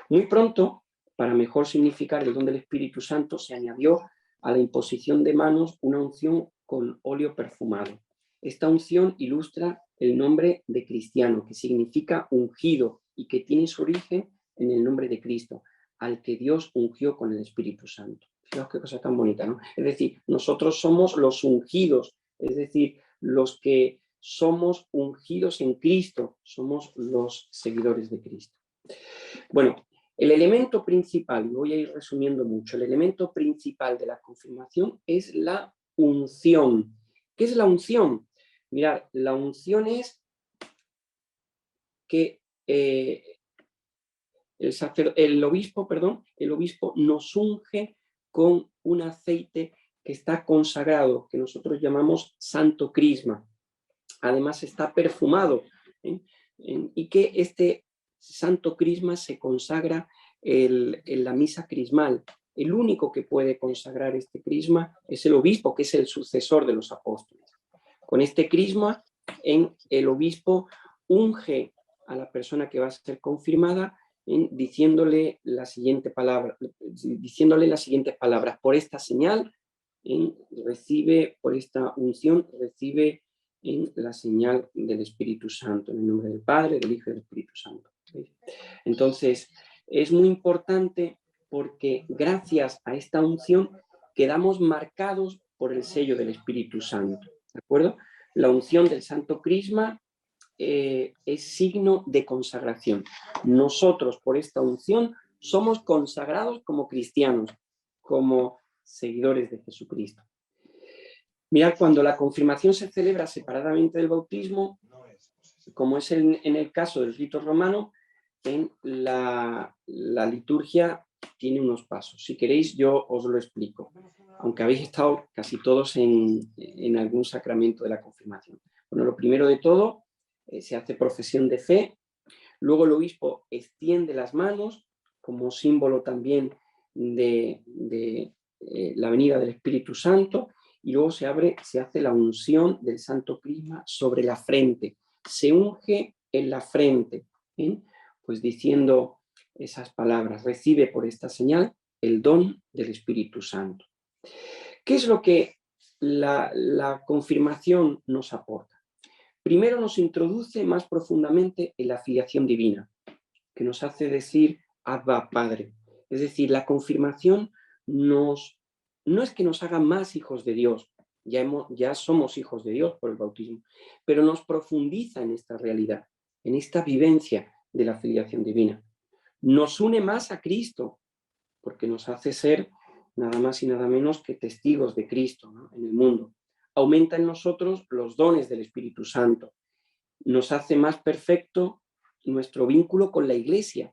Muy pronto, para mejor significar el don del Espíritu Santo, se añadió a la imposición de manos una unción con óleo perfumado. Esta unción ilustra el nombre de cristiano, que significa ungido y que tiene su origen en el nombre de Cristo, al que Dios ungió con el Espíritu Santo. Fijaos qué cosa tan bonita, ¿no? Es decir, nosotros somos los ungidos, es decir, los que somos ungidos en Cristo, somos los seguidores de Cristo. Bueno, el elemento principal, y voy a ir resumiendo mucho, el elemento principal de la confirmación es la unción. ¿Qué es la unción? Mirad, la unción es que el obispo nos unge con un aceite que está consagrado, que nosotros llamamos santo crisma. Además está perfumado, y que este santo crisma se consagra en la misa crismal. El único que puede consagrar este crisma es el obispo, que es el sucesor de los apóstoles. Con este crisma, el obispo unge a la persona que va a ser confirmada, diciéndole las siguientes palabras: por esta señal recibe, por esta unción recibe la señal del Espíritu Santo, en el nombre del Padre, del Hijo y del Espíritu Santo. Entonces, es muy importante porque gracias a esta unción quedamos marcados por el sello del Espíritu Santo, ¿de acuerdo? La unción del Santo Crisma es signo de consagración. Nosotros, por esta unción, somos consagrados como cristianos, como seguidores de Jesucristo. Mirad, cuando la confirmación se celebra separadamente del bautismo, como es en el caso del rito romano, en la liturgia tiene unos pasos. Si queréis, yo os lo explico, aunque habéis estado casi todos en algún sacramento de la confirmación. Bueno, lo primero de todo, se hace profesión de fe, luego el obispo extiende las manos como símbolo también de la venida del Espíritu Santo, y luego se hace la unción del Santo Crisma sobre la frente. Se unge en la frente, pues diciendo esas palabras: recibe por esta señal el don del Espíritu Santo. ¿Qué es lo que la confirmación nos aporta? Primero nos introduce más profundamente en la filiación divina, que nos hace decir Abba, Padre. Es decir, la confirmación no es que nos haga más hijos de Dios, ya somos hijos de Dios por el bautismo, pero nos profundiza en esta realidad, en esta vivencia de la filiación divina. Nos une más a Cristo, porque nos hace ser nada más y nada menos que testigos de Cristo, ¿no?, en el mundo. Aumenta en nosotros los dones del Espíritu Santo. Nos hace más perfecto nuestro vínculo con la Iglesia.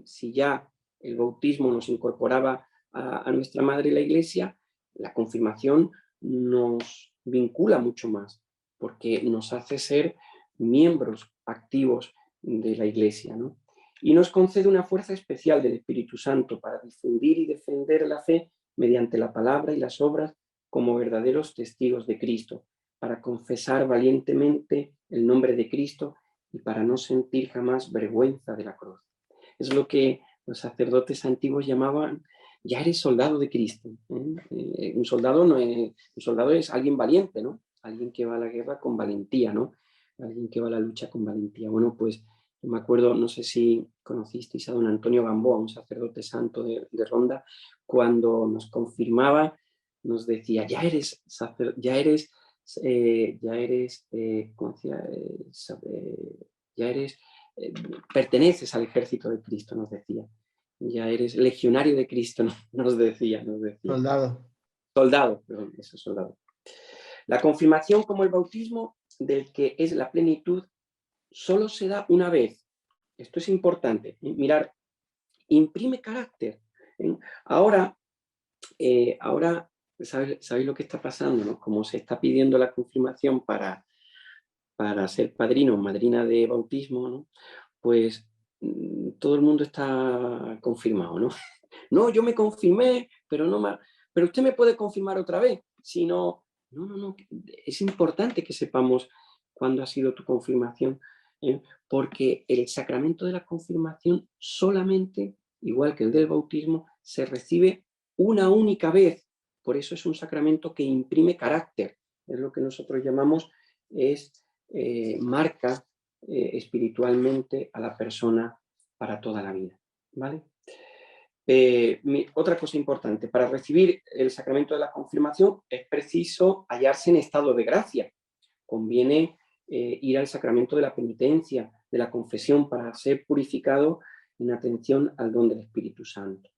Si ya el bautismo nos incorporaba a nuestra madre la Iglesia, la confirmación nos vincula mucho más, porque nos hace ser miembros activos de la Iglesia, ¿no? Y nos concede una fuerza especial del Espíritu Santo para difundir y defender la fe mediante la palabra y las obras como verdaderos testigos de Cristo, para confesar valientemente el nombre de Cristo y para no sentir jamás vergüenza de la cruz. Es lo que los sacerdotes antiguos llamaban: ya eres soldado de Cristo. Un soldado es alguien valiente, ¿no? Alguien que va a la guerra con valentía, ¿no? Alguien que va a la lucha con valentía. Bueno, pues yo me acuerdo, no sé si conocisteis a don Antonio Gamboa, un sacerdote santo de Ronda, cuando nos confirmaba, nos decía: perteneces al ejército de Cristo, nos decía. Ya eres legionario de Cristo, nos decía. Soldado, perdón, eso es soldado. La confirmación, como el bautismo, del que es la plenitud, solo se da una vez. Esto es importante. Mirar, imprime carácter. Ahora, ¿sabéis lo que está pasando, ¿no? Como se está pidiendo la confirmación para ser padrino o madrina de bautismo, ¿no? Pues todo el mundo está confirmado, ¿no? No, yo me confirmé, pero usted me puede confirmar otra vez. Si no, no. Es importante que sepamos cuándo ha sido tu confirmación, porque el sacramento de la confirmación solamente, igual que el del bautismo, se recibe una única vez. Por eso es un sacramento que imprime carácter. Es lo que nosotros llamamos, marca espiritualmente a la persona para toda la vida, ¿vale? Otra cosa importante: para recibir el sacramento de la confirmación es preciso hallarse en estado de gracia. Conviene ir al sacramento de la penitencia, de la confesión, para ser purificado en atención al don del Espíritu Santo.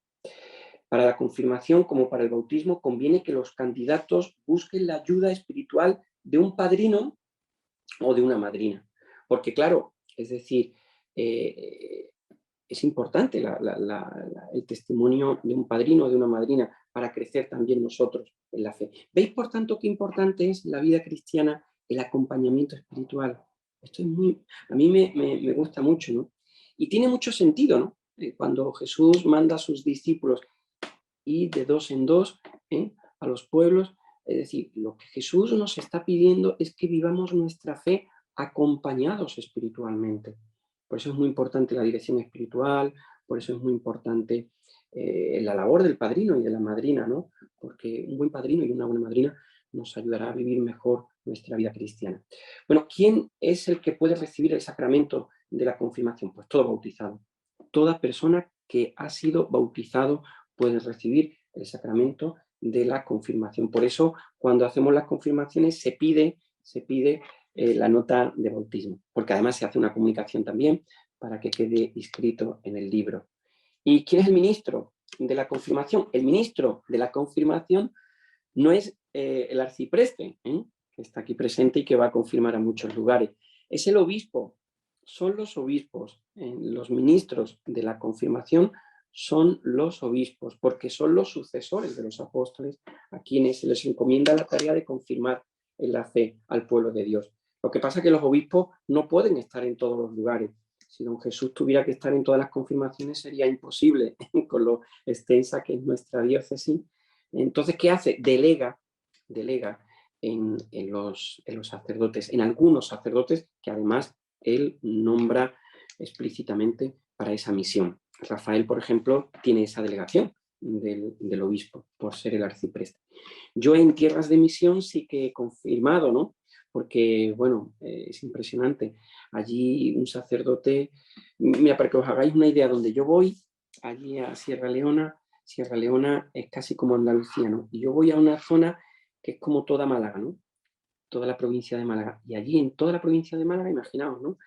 Para la confirmación, como para el bautismo, conviene que los candidatos busquen la ayuda espiritual de un padrino o de una madrina. Porque claro, es decir, es importante el testimonio de un padrino o de una madrina para crecer también nosotros en la fe. ¿Veis, por tanto, qué importante es la vida cristiana, el acompañamiento espiritual? Esto es a mí me gusta mucho, ¿no? Y tiene mucho sentido, ¿no? Cuando Jesús manda a sus discípulos ir de dos en dos a los pueblos, es decir, lo que Jesús nos está pidiendo es que vivamos nuestra fe acompañados espiritualmente. Por eso es muy importante la dirección espiritual, por eso es muy importante la labor del padrino y de la madrina, ¿no? Porque un buen padrino y una buena madrina nos ayudará a vivir mejor nuestra vida cristiana. Bueno, ¿quién es el que puede recibir el sacramento de la confirmación? Pues todo bautizado. Toda persona que ha sido bautizado puede recibir el sacramento de la confirmación. Por eso, cuando hacemos las confirmaciones, se pide la nota de bautismo, porque además se hace una comunicación también para que quede inscrito en el libro. ¿Y quién es el ministro de la confirmación? El ministro de la confirmación no es el arcipreste, que está aquí presente y que va a confirmar a muchos lugares. Es el obispo, son los obispos, los ministros de la confirmación son los obispos, porque son los sucesores de los apóstoles a quienes se les encomienda la tarea de confirmar en la fe al pueblo de Dios. Lo que pasa es que los obispos no pueden estar en todos los lugares. Si don Jesús tuviera que estar en todas las confirmaciones sería imposible con lo extensa que es nuestra diócesis. Entonces, ¿qué hace? Delega en los sacerdotes, en algunos sacerdotes que además él nombra explícitamente para esa misión. Rafael, por ejemplo, tiene esa delegación del obispo por ser el arcipreste. Yo en tierras de misión sí que he confirmado, ¿no? Porque, bueno, es impresionante. Allí un sacerdote, mira, para que os hagáis una idea, donde yo voy, allí a Sierra Leona es casi como Andalucía, ¿no? Y yo voy a una zona que es como toda Málaga, ¿no? Toda la provincia de Málaga. Y allí en toda la provincia de Málaga, imaginaos, ¿no?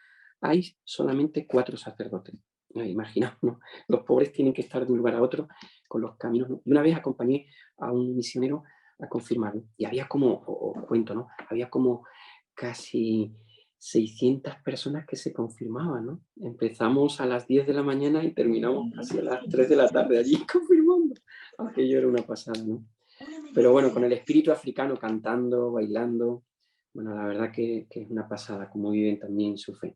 Hay solamente 4 sacerdotes. Imaginaos, ¿no? Los pobres tienen que estar de un lugar a otro con los caminos, ¿no? Y una vez acompañé a un misionero a confirmarlo. Y había como, os cuento, ¿no? Había como casi 600 personas que se confirmaban, ¿no? Empezamos a las 10 de la mañana y terminamos casi a las 3 de la tarde allí confirmando. Aquello era una pasada, ¿no? Pero bueno, con el espíritu africano cantando, bailando, bueno, la verdad que es una pasada cómo viven también su fe.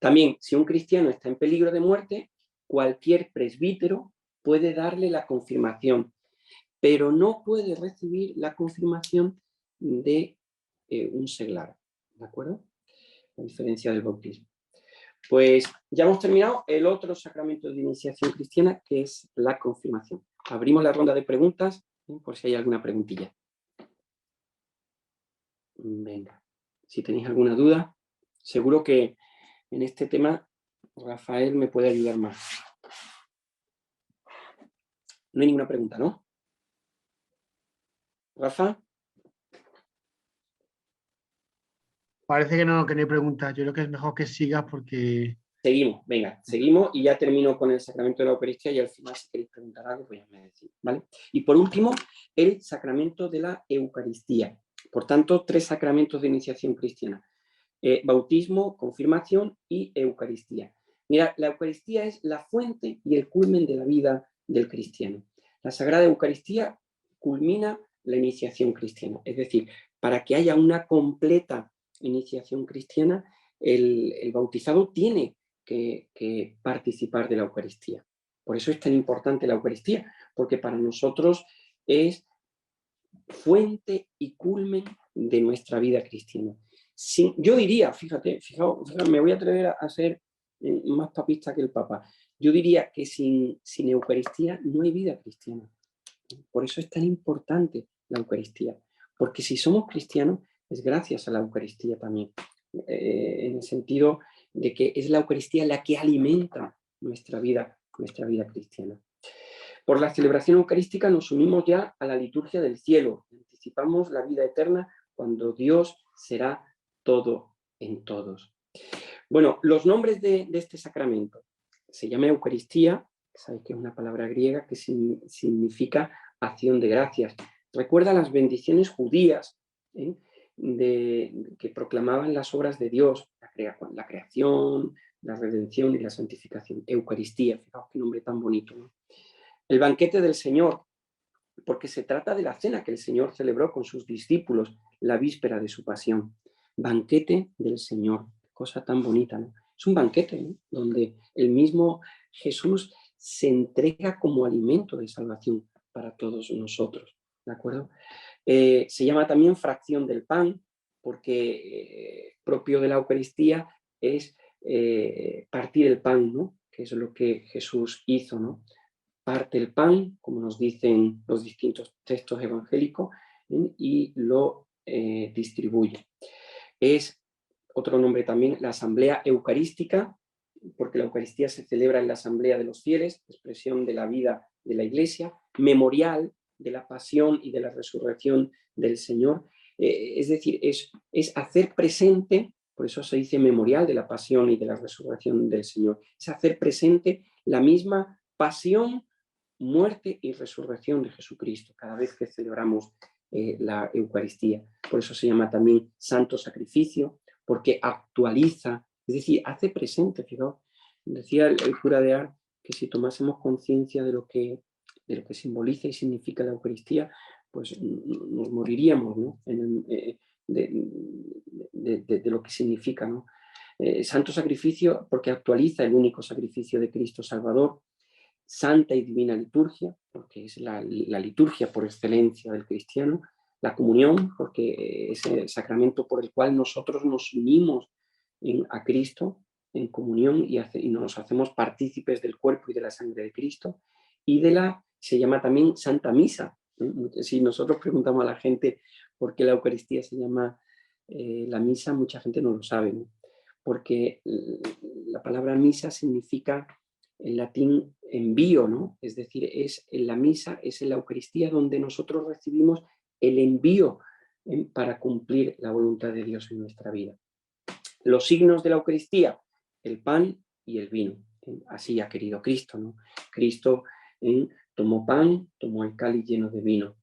También, si un cristiano está en peligro de muerte, cualquier presbítero puede darle la confirmación, pero no puede recibir la confirmación de un seglar, ¿de acuerdo? A diferencia del bautismo. Pues ya hemos terminado el otro sacramento de iniciación cristiana, que es la confirmación. Abrimos la ronda de preguntas, por si hay alguna preguntilla. Venga, si tenéis alguna duda, seguro que en este tema Rafael me puede ayudar más. No hay ninguna pregunta, ¿no? ¿Rafa? Parece que no hay preguntas. Yo creo que es mejor que sigas porque... Seguimos, venga, seguimos y ya termino con el sacramento de la Eucaristía y al final si queréis preguntar algo, pues ya me decís, ¿vale? Y por último, el sacramento de la Eucaristía. Por tanto, 3 sacramentos de iniciación cristiana. Bautismo, confirmación y Eucaristía. Mira, la Eucaristía es la fuente y el culmen de la vida del cristiano. La Sagrada Eucaristía culmina la iniciación cristiana. Es decir, para que haya una completa iniciación cristiana, el bautizado tiene que participar de la Eucaristía. Por eso es tan importante la Eucaristía, porque para nosotros es fuente y culmen de nuestra vida cristiana. Yo diría, fíjate, me voy a atrever a ser más papista que el Papa. Yo diría que sin Eucaristía no hay vida cristiana. Por eso es tan importante la Eucaristía. Porque si somos cristianos es gracias a la Eucaristía también. En el sentido de que es la Eucaristía la que alimenta nuestra vida cristiana. Por la celebración eucarística nos unimos ya a la liturgia del cielo. Anticipamos la vida eterna cuando Dios será todo en todos. Bueno, los nombres de este sacramento. Se llama Eucaristía, sabéis que es una palabra griega que significa acción de gracias. Recuerda las bendiciones judías que proclamaban las obras de Dios, la creación, la redención y la santificación. Eucaristía, fijaos qué nombre tan bonito, ¿no? El banquete del Señor, porque se trata de la cena que el Señor celebró con sus discípulos la víspera de su pasión. Banquete del Señor, cosa tan bonita, ¿no? Es un banquete, ¿no? Donde el mismo Jesús se entrega como alimento de salvación para todos nosotros, ¿de acuerdo? Se llama también fracción del pan, porque propio de la Eucaristía es partir el pan, ¿no? Que es lo que Jesús hizo, ¿no? Parte el pan, como nos dicen los distintos textos evangélicos, y lo distribuye. Es otro nombre también, la asamblea eucarística, porque la Eucaristía se celebra en la asamblea de los fieles, expresión de la vida de la Iglesia, memorial de la pasión y de la resurrección del Señor. Es decir, es hacer presente, por eso se dice memorial de la pasión y de la resurrección del Señor, es hacer presente la misma pasión, muerte y resurrección de Jesucristo cada vez que celebramos la Eucaristía. Por eso se llama también santo sacrificio, porque actualiza, es decir, hace presente. Fijaos, decía el cura de Ars que si tomásemos conciencia de lo que simboliza y significa la Eucaristía, pues nos moriríamos, ¿no? De lo que significa, ¿no? Santo sacrificio porque actualiza el único sacrificio de Cristo Salvador. Santa y divina liturgia, porque es la liturgia por excelencia del cristiano. La comunión, porque es el sacramento por el cual nosotros nos unimos a Cristo en comunión y nos hacemos partícipes del cuerpo y de la sangre de Cristo. Y se llama también Santa Misa. Si nosotros preguntamos a la gente por qué la Eucaristía se llama la misa, mucha gente no lo sabe, ¿no? Porque la palabra misa significa en latín envío, ¿no? Es decir, es en la misa, es en la Eucaristía donde nosotros recibimos el envío para cumplir la voluntad de Dios en nuestra vida. Los signos de la Eucaristía, el pan y el vino. Así ha querido Cristo, ¿no? Cristo tomó pan, tomó el cáliz lleno de vino.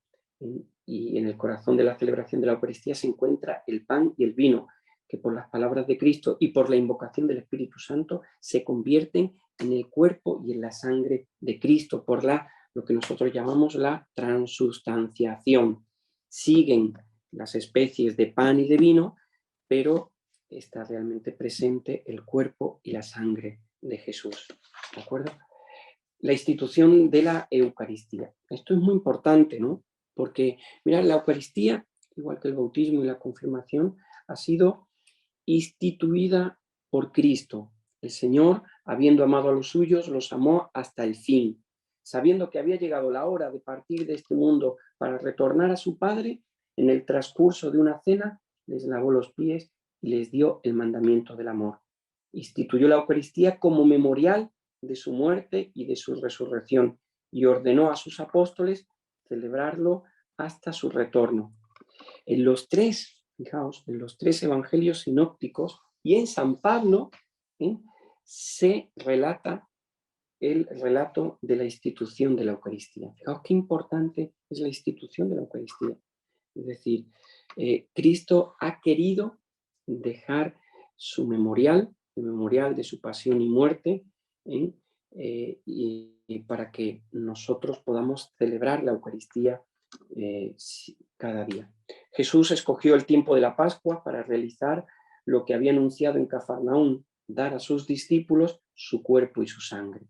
Y en el corazón de la celebración de la Eucaristía se encuentra el pan y el vino, que por las palabras de Cristo y por la invocación del Espíritu Santo se convierten en el cuerpo y en la sangre de Cristo, por lo que nosotros llamamos la transustanciación. Siguen las especies de pan y de vino, pero está realmente presente el cuerpo y la sangre de Jesús. ¿De acuerdo? La institución de la Eucaristía. Esto es muy importante, ¿no? Porque, mirad, la Eucaristía, igual que el bautismo y la confirmación, ha sido instituida por Cristo. El Señor, habiendo amado a los suyos, los amó hasta el fin. Sabiendo que había llegado la hora de partir de este mundo para retornar a su Padre, en el transcurso de una cena, les lavó los pies y les dio el mandamiento del amor. Instituyó la Eucaristía como memorial de su muerte y de su resurrección y ordenó a sus apóstoles celebrarlo hasta su retorno. En los tres evangelios sinópticos y en San Pablo se relata el relato de la institución de la Eucaristía. Fijaos qué importante es la institución de la Eucaristía. Es decir, Cristo ha querido dejar su memorial, el memorial de su pasión y muerte, y para que nosotros podamos celebrar la Eucaristía cada día. Jesús escogió el tiempo de la Pascua para realizar lo que había anunciado en Cafarnaún, dar a sus discípulos su cuerpo y su sangre.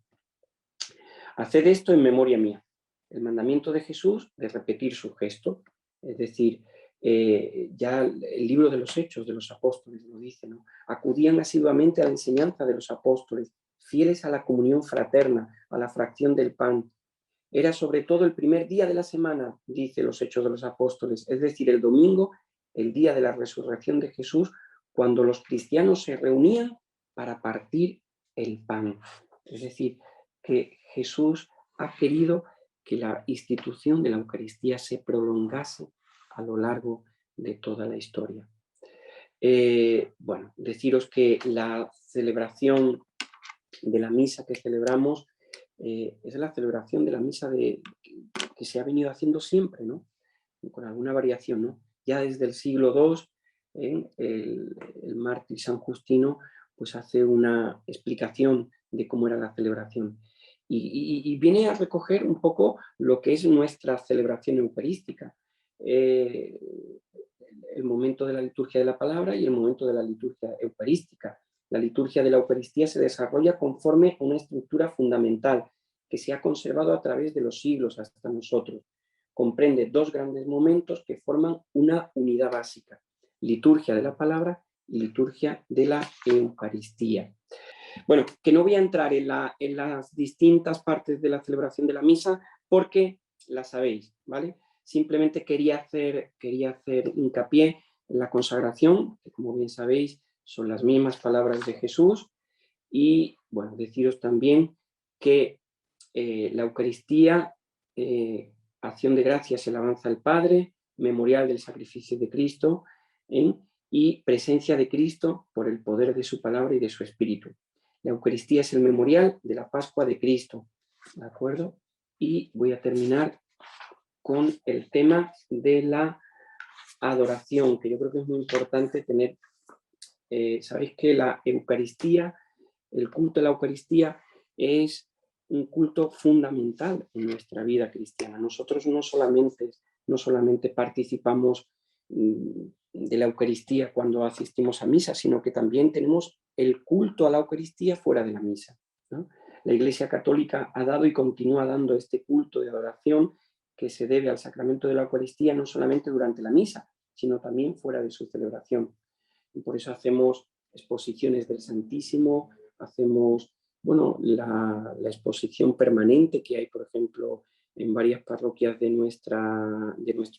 Haced esto en memoria mía. El mandamiento de Jesús de repetir su gesto, es decir, ya el libro de los Hechos de los Apóstoles lo dice, ¿no? Acudían asiduamente a la enseñanza de los apóstoles, fieles a la comunión fraterna, a la fracción del pan. Era sobre todo el primer día de la semana, dice los Hechos de los Apóstoles, es decir, el domingo, el día de la resurrección de Jesús, cuando los cristianos se reunían para partir el pan. Es decir, que Jesús ha querido que la institución de la Eucaristía se prolongase a lo largo de toda la historia. Bueno, deciros que la celebración de la misa que celebramos es la celebración de la misa que se ha venido haciendo siempre, ¿no? Con alguna variación, ¿no? Ya desde el siglo II, el mártir San Justino pues hace una explicación de cómo era la celebración. Y viene a recoger un poco lo que es nuestra celebración eucarística. El momento de la liturgia de la palabra y el momento de la liturgia eucarística. La liturgia de la Eucaristía se desarrolla conforme a una estructura fundamental que se ha conservado a través de los siglos hasta nosotros. Comprende dos grandes momentos que forman una unidad básica: liturgia de la palabra y liturgia de la Eucaristía. Bueno, que no voy a entrar en las distintas partes de la celebración de la misa porque las sabéis, ¿vale? Simplemente quería hacer hincapié en la consagración, que como bien sabéis son las mismas palabras de Jesús, y bueno, deciros también que la Eucaristía, acción de gracias, alabanza al Padre, memorial del sacrificio de Cristo, y presencia de Cristo por el poder de su palabra y de su Espíritu. La Eucaristía es el memorial de la Pascua de Cristo, ¿de acuerdo? Y voy a terminar con el tema de la adoración, que yo creo que es muy importante tener. Sabéis que la Eucaristía, el culto de la Eucaristía es un culto fundamental en nuestra vida cristiana. Nosotros no solamente participamos de la Eucaristía cuando asistimos a misa, sino que también tenemos el culto a la Eucaristía fuera de la misa, ¿no? La Iglesia Católica ha dado y continúa dando este culto de adoración que se debe al sacramento de la Eucaristía no solamente durante la misa, sino también fuera de su celebración. Y por eso hacemos exposiciones del Santísimo, hacemos la exposición permanente que hay, por ejemplo, en varias parroquias de nuestro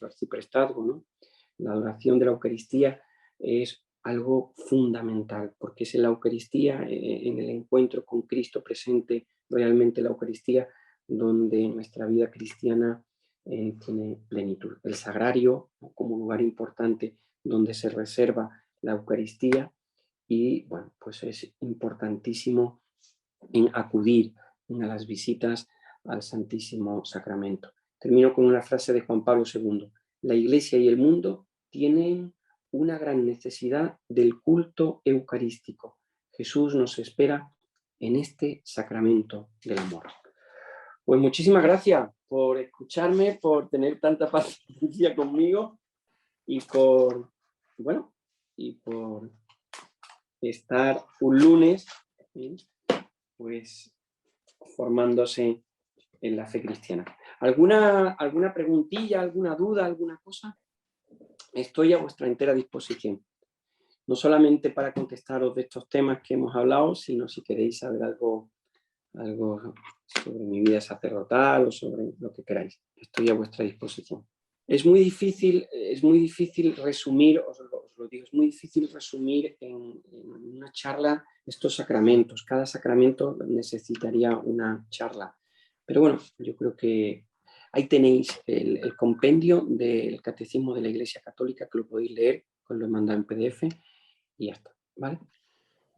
arciprestazgo, ¿no? La adoración de la Eucaristía es algo fundamental, porque es en la Eucaristía, en el encuentro con Cristo presente, realmente la Eucaristía, donde nuestra vida cristiana tiene plenitud. El sagrario, ¿no?, como lugar importante donde se reserva la Eucaristía, y bueno, pues es importantísimo en acudir a las visitas al Santísimo Sacramento. Termino con una frase de Juan Pablo II. La Iglesia y el mundo tienen una gran necesidad del culto eucarístico. Jesús nos espera en este sacramento del amor. Pues muchísimas gracias por escucharme, por tener tanta paciencia conmigo y por estar un lunes, pues formándose en la fe cristiana. ¿Alguna preguntilla, alguna duda, alguna cosa? Estoy a vuestra entera disposición. No solamente para contestaros de estos temas que hemos hablado, sino si queréis saber algo sobre mi vida sacerdotal o sobre lo que queráis. Estoy a vuestra disposición. Es muy difícil resumir, os lo digo, es muy difícil resumir en una charla estos sacramentos. Cada sacramento necesitaría una charla. Pero bueno, yo creo que ahí tenéis el compendio del Catecismo de la Iglesia Católica, que lo podéis leer, os lo he mandado en PDF y ya está, ¿vale?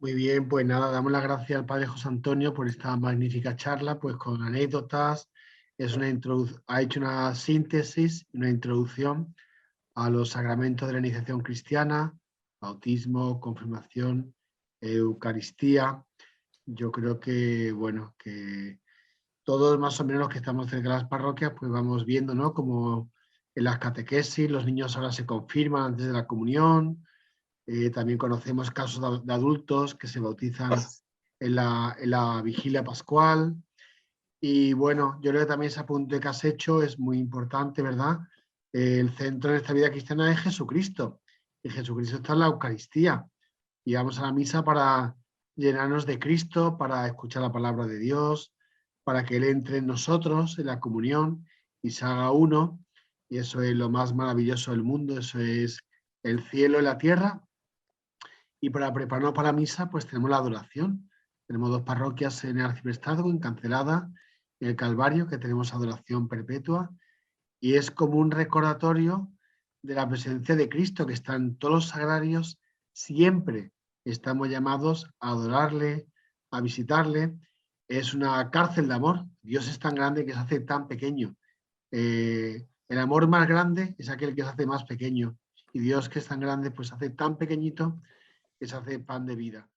Muy bien, pues nada, damos las gracias al Padre José Antonio por esta magnífica charla, pues con anécdotas, ha hecho una síntesis, una introducción a los sacramentos de la iniciación cristiana, bautismo, confirmación, Eucaristía. Yo creo que, bueno, que todos más o menos los que estamos cerca de las parroquias, pues vamos viendo, ¿no? Como en las catequesis, los niños ahora se confirman antes de la comunión. También conocemos casos de adultos que se bautizan en la vigilia pascual. Y bueno, yo creo que también ese apunte que has hecho es muy importante, ¿verdad? El centro de esta vida cristiana es Jesucristo. Y Jesucristo está en la Eucaristía. Y vamos a la misa para llenarnos de Cristo, para escuchar la palabra de Dios, para que Él entre en nosotros, en la comunión, y se haga uno. Y eso es lo más maravilloso del mundo, eso es el cielo y la tierra. Y para prepararnos para la misa, pues tenemos la adoración. Tenemos 2 parroquias en el arciprestazgo, en Cancelada, en el Calvario, que tenemos adoración perpetua. Y es como un recordatorio de la presencia de Cristo, que está en todos los sagrarios. Siempre estamos llamados a adorarle, a visitarle. Es una cárcel de amor. Dios es tan grande que se hace tan pequeño. El amor más grande es aquel que se hace más pequeño. Y Dios, que es tan grande, pues se hace tan pequeñito que se hace pan de vida.